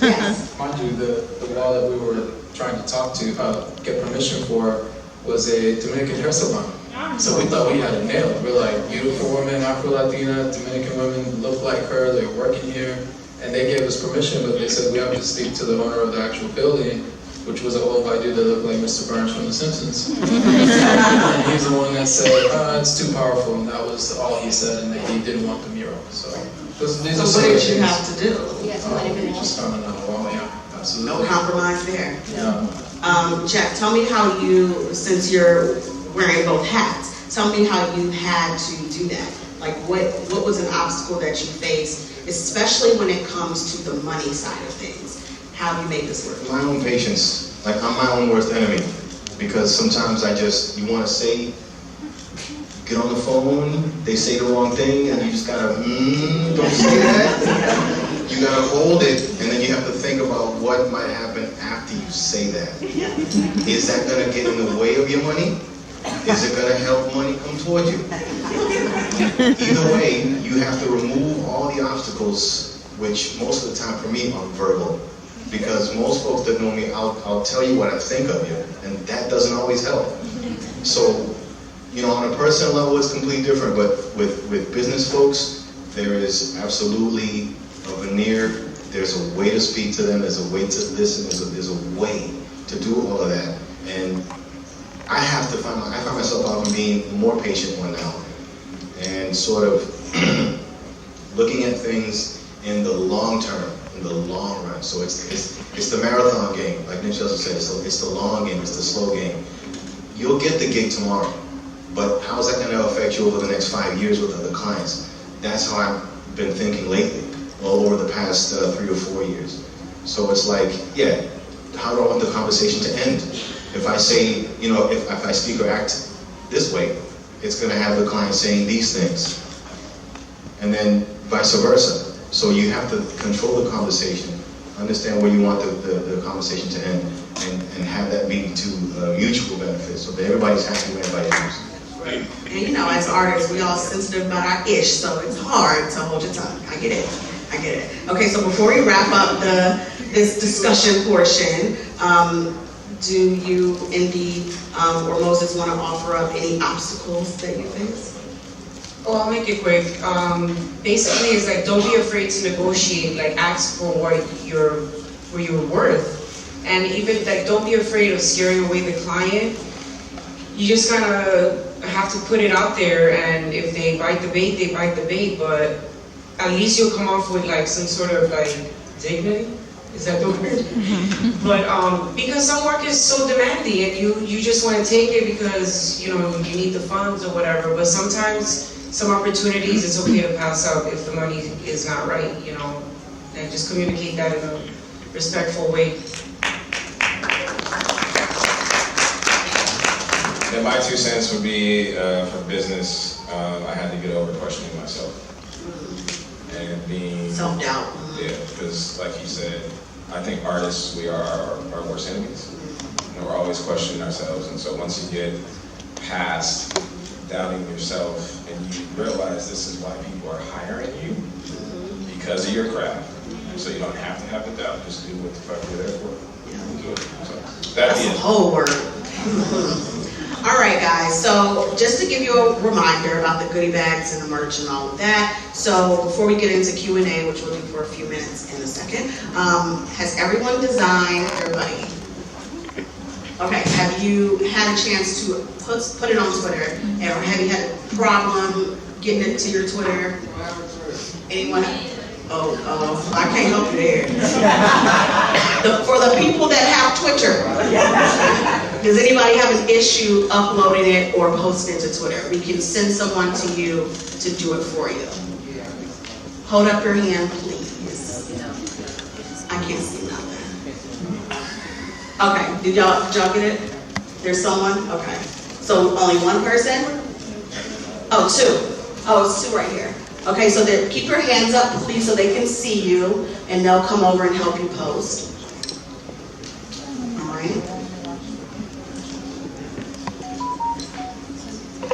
Yes. Mind you, the wall that we were trying to talk to, get permission for, was a Dominican hair salon. So we thought we had it nailed. We're like, beautiful women, Afro-Latina, Dominican women look like her, they're working here. And they gave us permission, but they said we have to speak to the owner of the actual building, which was an old white dude that looked like Mr. Burns from The Simpsons. And he's the one that said, it's too powerful, and that was all he said, and that he didn't want the mural. So these are So what did you have to do? Yes, we just found another wall, yeah, absolutely. No compromise there. Yeah. Jack, tell me how you, since you're wearing both hats, tell me how you had to do that. Like what was an obstacle that you faced, especially when it comes to the money side of things? How have you made this work? My own patience. Like, I'm my own worst enemy. Because sometimes you want to say, get on the phone, they say the wrong thing, and you just gotta, don't say that. You gotta hold it, and then you have to think about what might happen after you say that. Is that gonna get in the way of your money? Is it gonna help money come toward you? Either way, you have to remove all the obstacles, which most of the time for me are verbal. Because most folks that know me, I'll tell you what I think of you, and that doesn't always help. So, you know, on a personal level, it's completely different, but with business folks, there is absolutely a veneer, there's a way to speak to them, there's a way to listen, there's a way to do all of that. And I find myself often being more patient one now, and sort of looking at things in the long term, in the long run. So it's the marathon game, like Nick Chelsea said. So it's the long game, it's the slow game. You'll get the gig tomorrow, but how's that going to affect you over the next 5 years with other clients? That's how I've been thinking lately, all over the past 3 or 4 years. So it's like, yeah, how do I want the conversation to end? If I say, you know, if I speak or act this way, it's going to have the client saying these things, and then vice versa. So you have to control the conversation, understand where you want the conversation to end, and have that be to mutual benefit, so that everybody's happy when everybody else. And you know, as artists, we all sensitive about our ish, so it's hard to hold your tongue. I get it. Okay, so before we wrap up this discussion portion, do you, Indy, or Moses, want to offer up any obstacles that you face? Oh, I'll make it quick. Basically, it's like, don't be afraid to negotiate. Like, ask for what you're worth, and even like, don't be afraid of scaring away the client. You just kind of have to put it out there, and if they bite the bait, they bite the bait. But at least you'll come off with like some sort of like dignity. Is that the word? But because some work is so demanding, and you just want to take it because you know you need the funds or whatever. But sometimes some opportunities, it's okay to pass up if the money is not right, you know, and just communicate that in a respectful way. And my 2 cents would be for business. I had to get over questioning myself and being self-doubt. Yeah, because like he said, I think artists, we are our worst enemies. You know, we're always questioning ourselves, and so once you get past doubting yourself and you realize this is why people are hiring you, because of your craft. So you don't have to have the doubt, just do what the fuck you're there for. Do it. So That's the whole word. All right, guys, so just to give you a reminder about the goodie bags and the merch and all of that, so before we get into Q&A, which we'll do for a few minutes in a second, has everyone designed, everybody? Okay, have you had a chance to put it on Twitter? Or have you had a problem getting it to your Twitter? Anyone? Oh, I can't help you there. For the people that have Twitter, does anybody have an issue uploading it or posting it to Twitter? We can send someone to you to do it for you. Hold up your hand, please. I can't see nothing. Okay, did y'all get it? There's someone? Okay. So only one person? Oh, two. Oh, it's two right here. Okay, so then keep your hands up, please, so they can see you, and they'll come over and help you post. All right.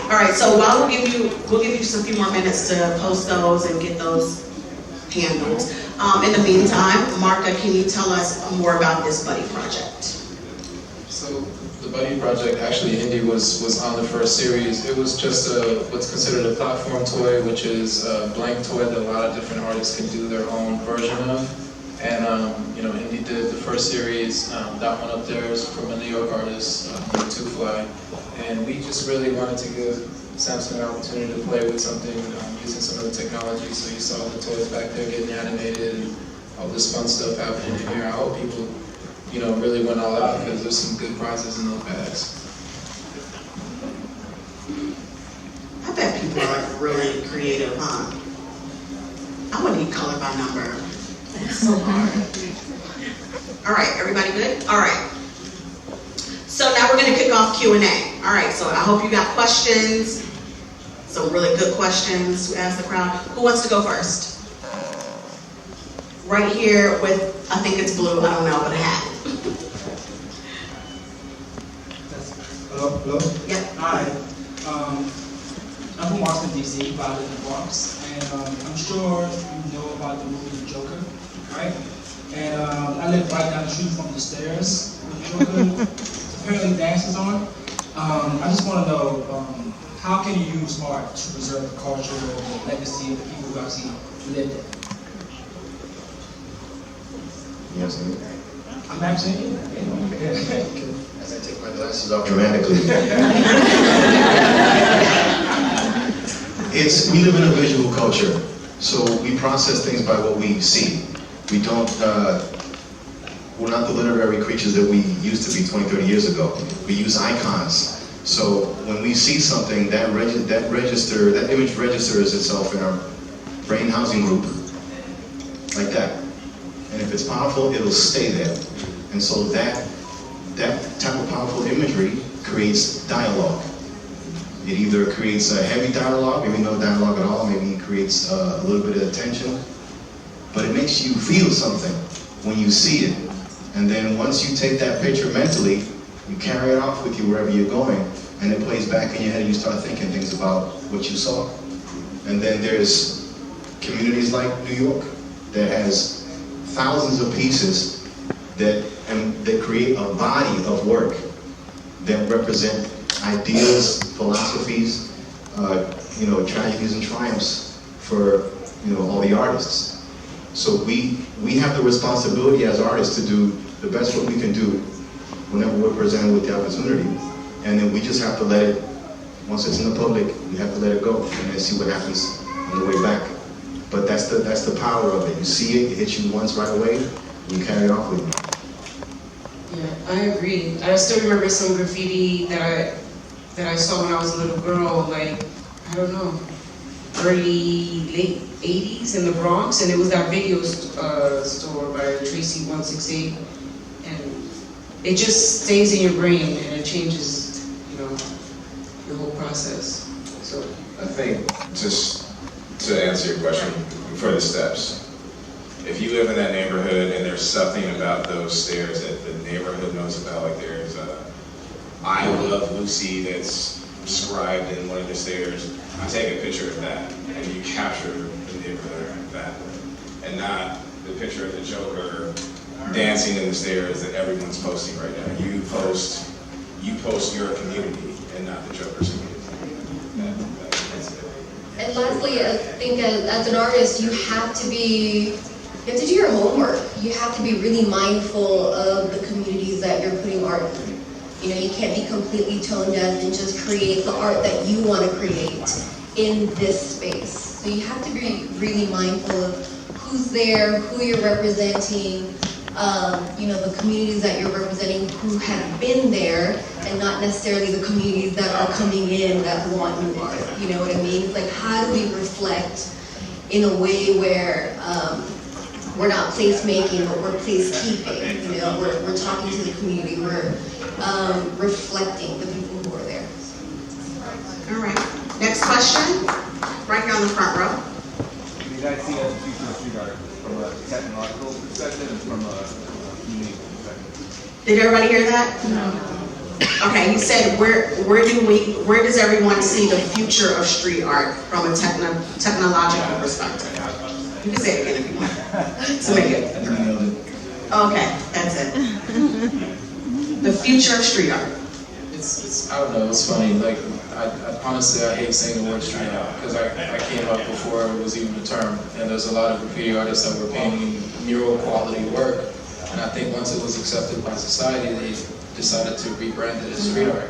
All right, so while we'll give you just a few more minutes to post those and get those handled. In the meantime, Marka, can you tell us more about this Buddy project? So the Buddy project, actually Indy was on the first series. It was just what's considered a platform toy, which is a blank toy that a lot of different artists can do their own version of. And Indy did the first series. That one up there is from a New York artist, Two Fly. And we just really wanted to give Samsung an opportunity to play with something using some of the technology. So you saw the toys back there getting animated and all this fun stuff happening in here. I hope people really went all out because there's some good prizes in those bags. I bet people are really creative, huh? I would need color by number. That's so hard. All right, everybody good? All right. So now we're going to kick off Q&A. All right, so I hope you got questions, some really good questions to ask the crowd. Who wants to go first? Right here with, I think it's blue, I don't know, but a hat. Hello? Yep. Hi. I'm from Washington, D.C., but I live in the Bronx. And I'm sure you know about the movie The Joker, right? And I live right down the street from the stairs where the Joker apparently dances on. I just want to know, how can you use art to preserve the culture or the legacy of the people who actually lived it? Yes, I'm actually as I take my glasses off dramatically. We live in a visual culture, so we process things by what we see. We don't, we're not the literary creatures that we used to be 20, 30 years ago. We use icons. So when we see something, that image registers itself in our brain housing group, like that. And if it's powerful, it'll stay there. And so that type of powerful imagery creates dialogue. It either creates a heavy dialogue, maybe no dialogue at all, maybe it creates a little bit of tension, but it makes you feel something when you see it. And then once you take that picture mentally, you carry it off with you wherever you're going, and it plays back in your head and you start thinking things about what you saw. And then there's communities like New York that has thousands of pieces that create a body of work that represent ideas, philosophies, tragedies and triumphs for all the artists. So we have the responsibility as artists to do the best what we can do whenever we're presented with the opportunity, and then we just have to let it. Once it's in the public, we have to let it go and then see what happens on the way back. But that's the power of it. You see it hits you once right away, and you carry it off with you. Yeah, I agree. I still remember some graffiti that I saw when I was a little girl, like, I don't know, late 80s in the Bronx, and it was that video store by Tracy 168, and it just stays in your brain and it changes, the whole process. So I think, just to answer your question, for the steps, if you live in that neighborhood and there's something about those stairs that the neighborhood knows about, like there's a I Love Lucy that's inscribed in one of the stairs, you take a picture of that and you capture the neighborhood that way, and not the picture of the Joker dancing in the stairs that everyone's posting right now. You post your community and not the Joker's community. That's it. And lastly, I think as an artist, you have to do your homework. You have to be really mindful of the communities that you're putting art in. You know, you can't be completely tone deaf and just create the art that you want to create in this space. So you have to be really mindful of who's there, who you're representing, you know, the communities that you're representing who have been there, and not necessarily the communities that are coming in that want new art. You know what I mean? It's like, how do we reflect in a way where we're not placemaking, but we're placekeeping. You know, we're talking to the community, we're reflecting the people who are there. All right. Next question, right here on the front row. Do you guys see as a future of street art from a technological perspective and from a community perspective? Did everybody hear that? No. Okay, you said where does everyone see the future of street art from a technological perspective? You can say it again if you want. So make it. Okay, that's it. The future of street art. It's I don't know, it's funny, like, I honestly, I hate saying the word street art, because I came up before it was even a term, and there's a lot of graffiti artists that were painting mural quality work, and I think once it was accepted by society, they decided to rebrand it as street art.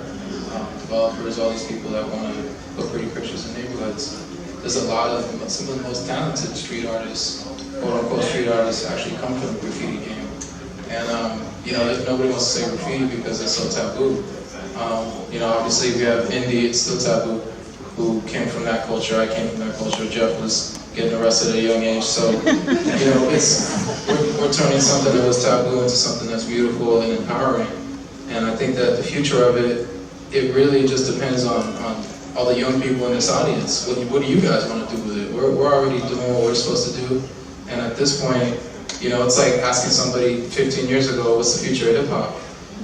Developers, all these people that want to put pretty pictures in neighborhoods. There's a lot of, some of the most talented street artists, quote-unquote street artists, actually come from the graffiti game. And, you know, nobody wants to say graffiti because it's so taboo. You know, obviously we have indie, it's still taboo, who came from that culture. I came from that culture. Jeff was getting arrested at a young age. So, you know, we're turning something that was taboo into something that's beautiful and empowering. And I think that the future of it, it really just depends on all the young people in this audience. What do you guys want to do with it? We're already doing what we're supposed to do. And at this point, you know, it's like asking somebody 15 years ago, what's the future of hip hop?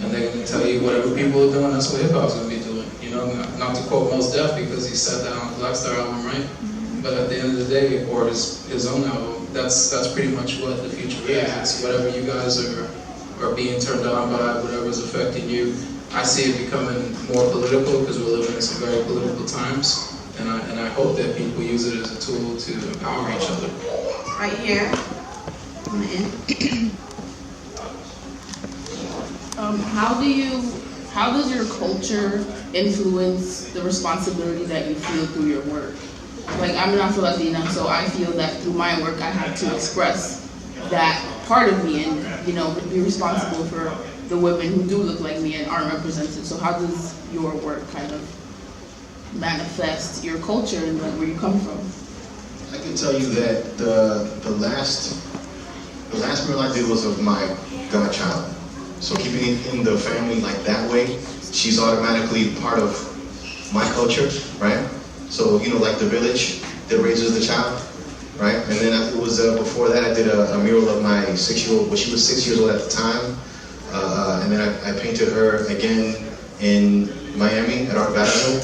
And they're going to tell you whatever people are doing, that's what hip hop's going to be doing. You know, not to quote Mos Def because he said that on the Black Star album, right? But at the end of the day, or his own album, that's pretty much what the future is. It's whatever you guys are being turned on by, whatever's affecting you. I see it becoming more political because we're living in some very political times, and I hope that people use it as a tool to empower each other. Right here. On the end. How does your culture influence the responsibility that you feel through your work? Like, I'm an Afro-Latina, so I feel that through my work I have to express that part of me and, you know, be responsible for the women who do look like me and aren't represented. So how does your work kind of manifest your culture and like where you come from? I can tell you that the last mural I did was of my godchild. So keeping it in the family like that way, she's automatically part of my culture, right? So, you know, like the village that raises the child, right? And then it was before that I did a mural of my 6-year-old, well, she was 6 years old at the time. And then I painted her again in Miami at Art Basel.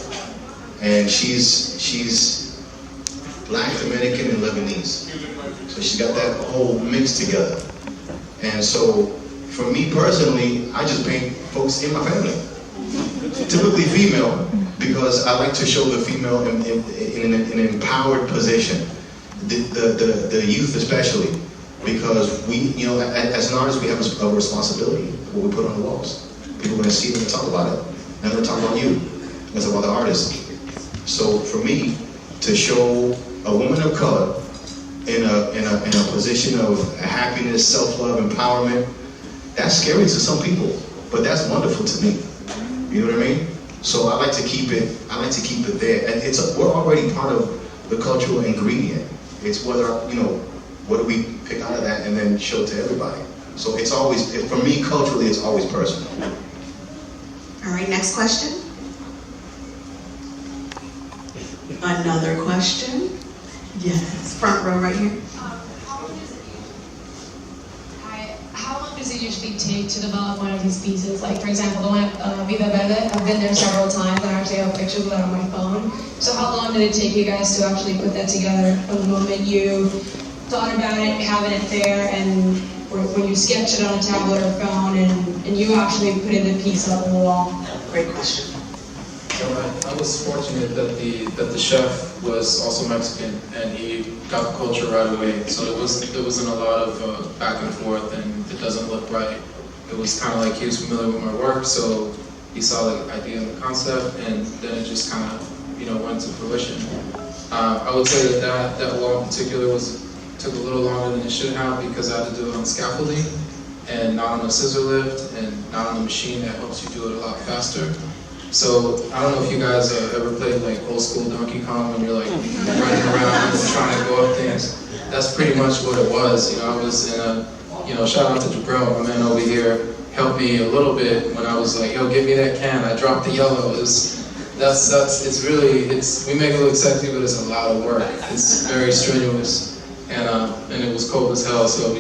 And she's Black, Dominican, and Lebanese. So she's got that whole mix together. And so for me personally, I just paint folks in my family. Typically female, because I like to show the female in an empowered position. The youth especially, because we, you know, as an artist, we have a responsibility what we put on the walls. People are going to see them and talk about it. And they're talking about you. That's about the artist. So for me, to show a woman of color in a position of happiness, self-love, empowerment, that's scary to some people, but that's wonderful to me. You know what I mean? So I like to keep it there. And we're already part of the cultural ingredient. It's whether, you know, what do we pick out of that and then show it to everybody. So it's always, for me culturally, it's always personal. All right, next question. Another question. Yes, front row right here. How long does it usually take to develop one of these pieces? Like, for example, the one at Viva Verde, I've been there several times and I actually have pictures of that on my phone. So how long did it take you guys to actually put that together from the moment you thought about it, having it there, and when you sketch it on a tablet or phone, and you actually putting the piece up on the wall? Great question. I was fortunate that the chef was also Mexican, and he got the culture right away. So there wasn't a lot of back and forth, and it doesn't look right. It was kind of like he was familiar with my work, so he saw the idea and the concept, and then it just kind of, went to fruition. I would say that wall in particular took a little longer than it should have because I had to do it on scaffolding and not on a scissor lift and not on a machine that helps you do it a lot faster. So I don't know if you guys ever played like old school Donkey Kong when you're like running around and trying to go up things. That's pretty much what it was. I was in a, shout out to Jabril, my man over here, helped me a little bit when I was like, yo, give me that can. I dropped the yellow. We make it look sexy, but it's a lot of work. It's very strenuous, and it was cold as hell. So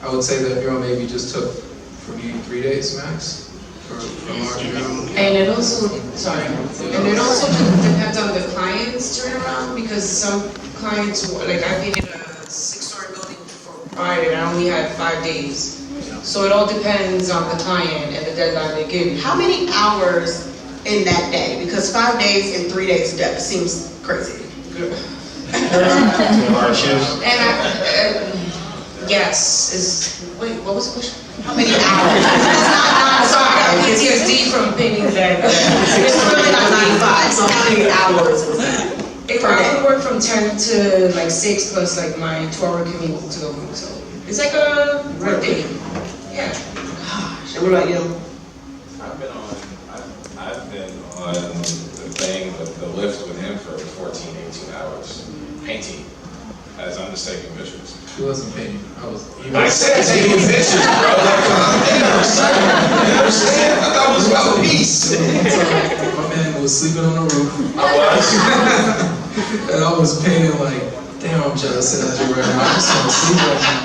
I would say that mural maybe just took for me 3 days max. And it also, depends on the client's turnaround, because some clients, like I painted a 6-story building for Pride and I only had 5 days. So it all depends on the client and the deadline they give you. How many hours in that day? Because 5 days and 3 days that seems crazy. Wait, what was the question? How many hours? Sorry, I got PTSD from painting that. It's really not 9 to 5, so how many hours was that? I would work from 10 to like 6 plus like my 2-hour commute to go home. So it's like a workday. Yeah. Gosh. And what about you? I've been on the thing, the lift with him for 14, 18 hours, painting, as I'm just taking pictures. He wasn't painting. I said taking pictures, bro. You understand? I thought it was about peace. My man was sleeping on the roof. I was. And I was painting like, damn, I'm jealous that I do right now. I just want to sleep right now.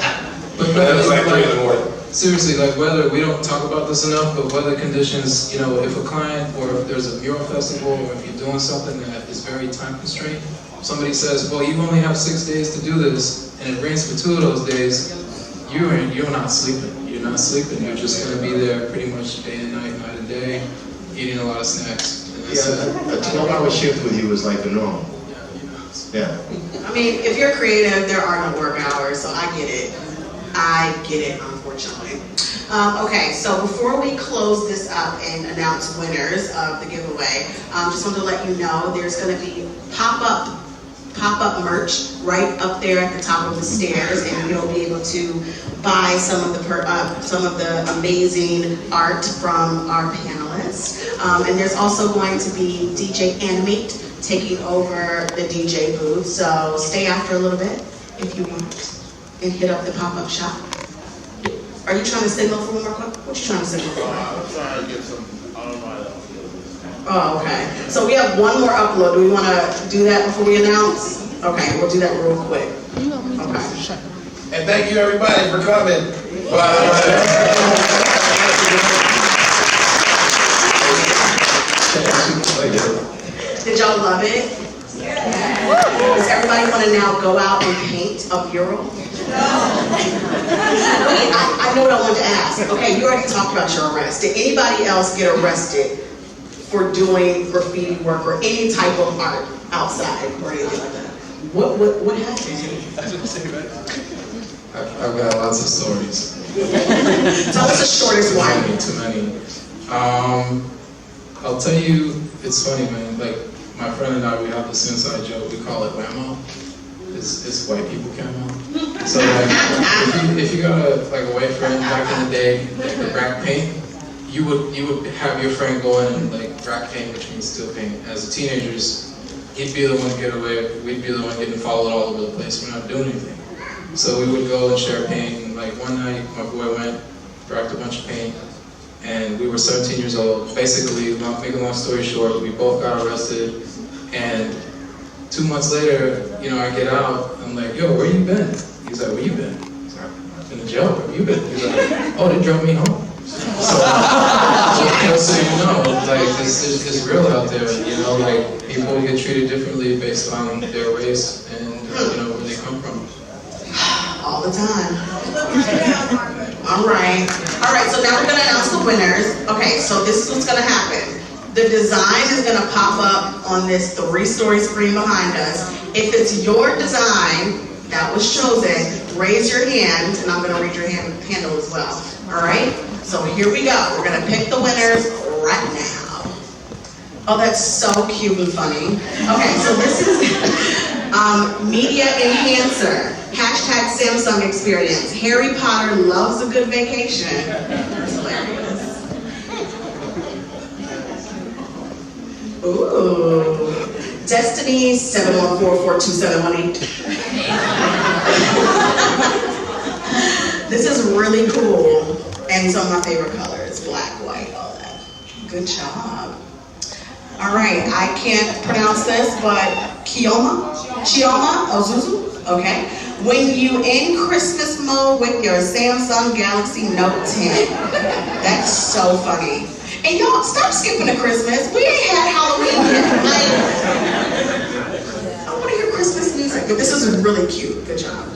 But it was like 3 in the morning. Seriously, like weather, we don't talk about this enough, but weather conditions, if a client or if there's a mural festival or if you're doing something that is very time constrained, somebody says, well, you only have 6 days to do this, and it rains for 2 of those days, you're not sleeping. You're not sleeping. You're just going to be there pretty much day and night, night and day, eating a lot of snacks. A 12-hour shift with you is like the norm. Yeah. I mean, if you're creative, there are no work hours, so I get it. Unfortunately. Okay, so before we close this up and announce winners of the giveaway, just wanted to let you know there's going to be pop-up merch right up there at the top of the stairs, and you'll be able to buy some of the amazing art from our panelists. And there's also going to be DJ Animate taking over the DJ booth, so stay after a little bit if you want and hit up the pop-up shop. Are you trying to signal for one more quick? What you trying to signal for? I'm trying to get some, I don't know how to upload. Oh, okay. So we have one more upload. Do we want to do that before we announce? Okay, we'll do that real quick. Okay. And thank you everybody for coming. Bye. Did y'all love it? Yeah. Does everybody want to now go out and paint a mural? I know what I wanted to ask. Okay, you already talked about your arrest. Did anybody else get arrested for doing graffiti work or any type of art outside or anything like that? What happened? I've got lots of stories. Tell us the shortest one. Too many. I'll tell you, it's funny, man. Like, my friend and I, we have this inside joke. We call it whammo. It's white people camo. So like, if you got a white friend back in the day that could rack paint, you would have your friend go in and like rack paint, which means steel paint. As teenagers, he'd be the one to get away. We'd be the one getting followed all over the place. We're not doing anything. So we would go and share paint. And like one night, my boy went, racked a bunch of paint, and we were 17 years old. Basically, make a long story short, we both got arrested, and 2 months later, I get out, I'm like, yo, where you been? He's like, where you been? He's like, in the jail, where you been? He's like, oh, they drove me home. So, so like, it's real out there, like, people get treated differently based on their race and, where they come from. All the time. All right, so now we're gonna announce the winners. Okay, so this is what's gonna happen. The design is going to pop up on this 3-story screen behind us. If it's your design that was chosen, raise your hand, and I'm going to read your handle as well. All right? So here we go. We're going to pick the winners right now. Oh, that's so cute and funny. Okay, so this is Media Enhancer. Hashtag Samsung Experience. Harry Potter loves a good vacation. That's hilarious. Ooh. Destiny 714-42718. This is really cool. And some of my favorite colors, black, white, all that. Good job. All right, I can't pronounce this, but Chioma Ozuzu, okay. When you in Christmas mode with your Samsung Galaxy Note 10. That's so funny. And y'all, stop skipping to Christmas. We ain't had Halloween yet. Like, I want to hear Christmas music, but this is really cute. Good job.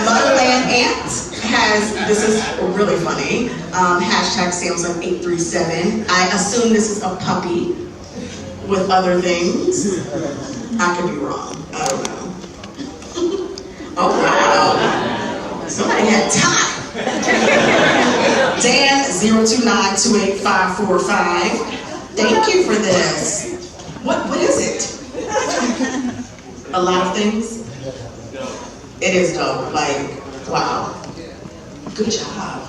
Motherland Ant has, this is really funny, hashtag Samsung 837. I assume this is a puppy with other things. I could be wrong. I don't know. Oh, wow. Somebody had time. Dan 029285545. Thank you for this. What is it? A lot of things? It is dope. Like, wow. Good job.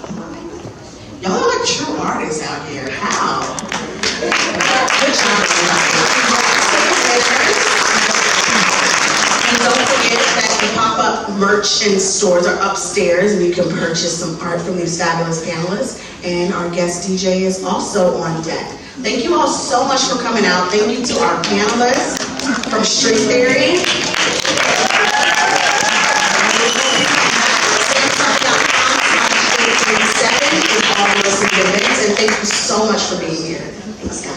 Y'all are like true artists out here. How? Good job, everybody. And don't forget that the pop-up merch and stores are upstairs, and you can purchase some art from these fabulous panelists. And our guest DJ is also on deck. Thank you all so much for coming out. Thank you to our panelists from Street Theory. Samsung.com/837 is all the events, and thank you so much for being here. Thanks, guys.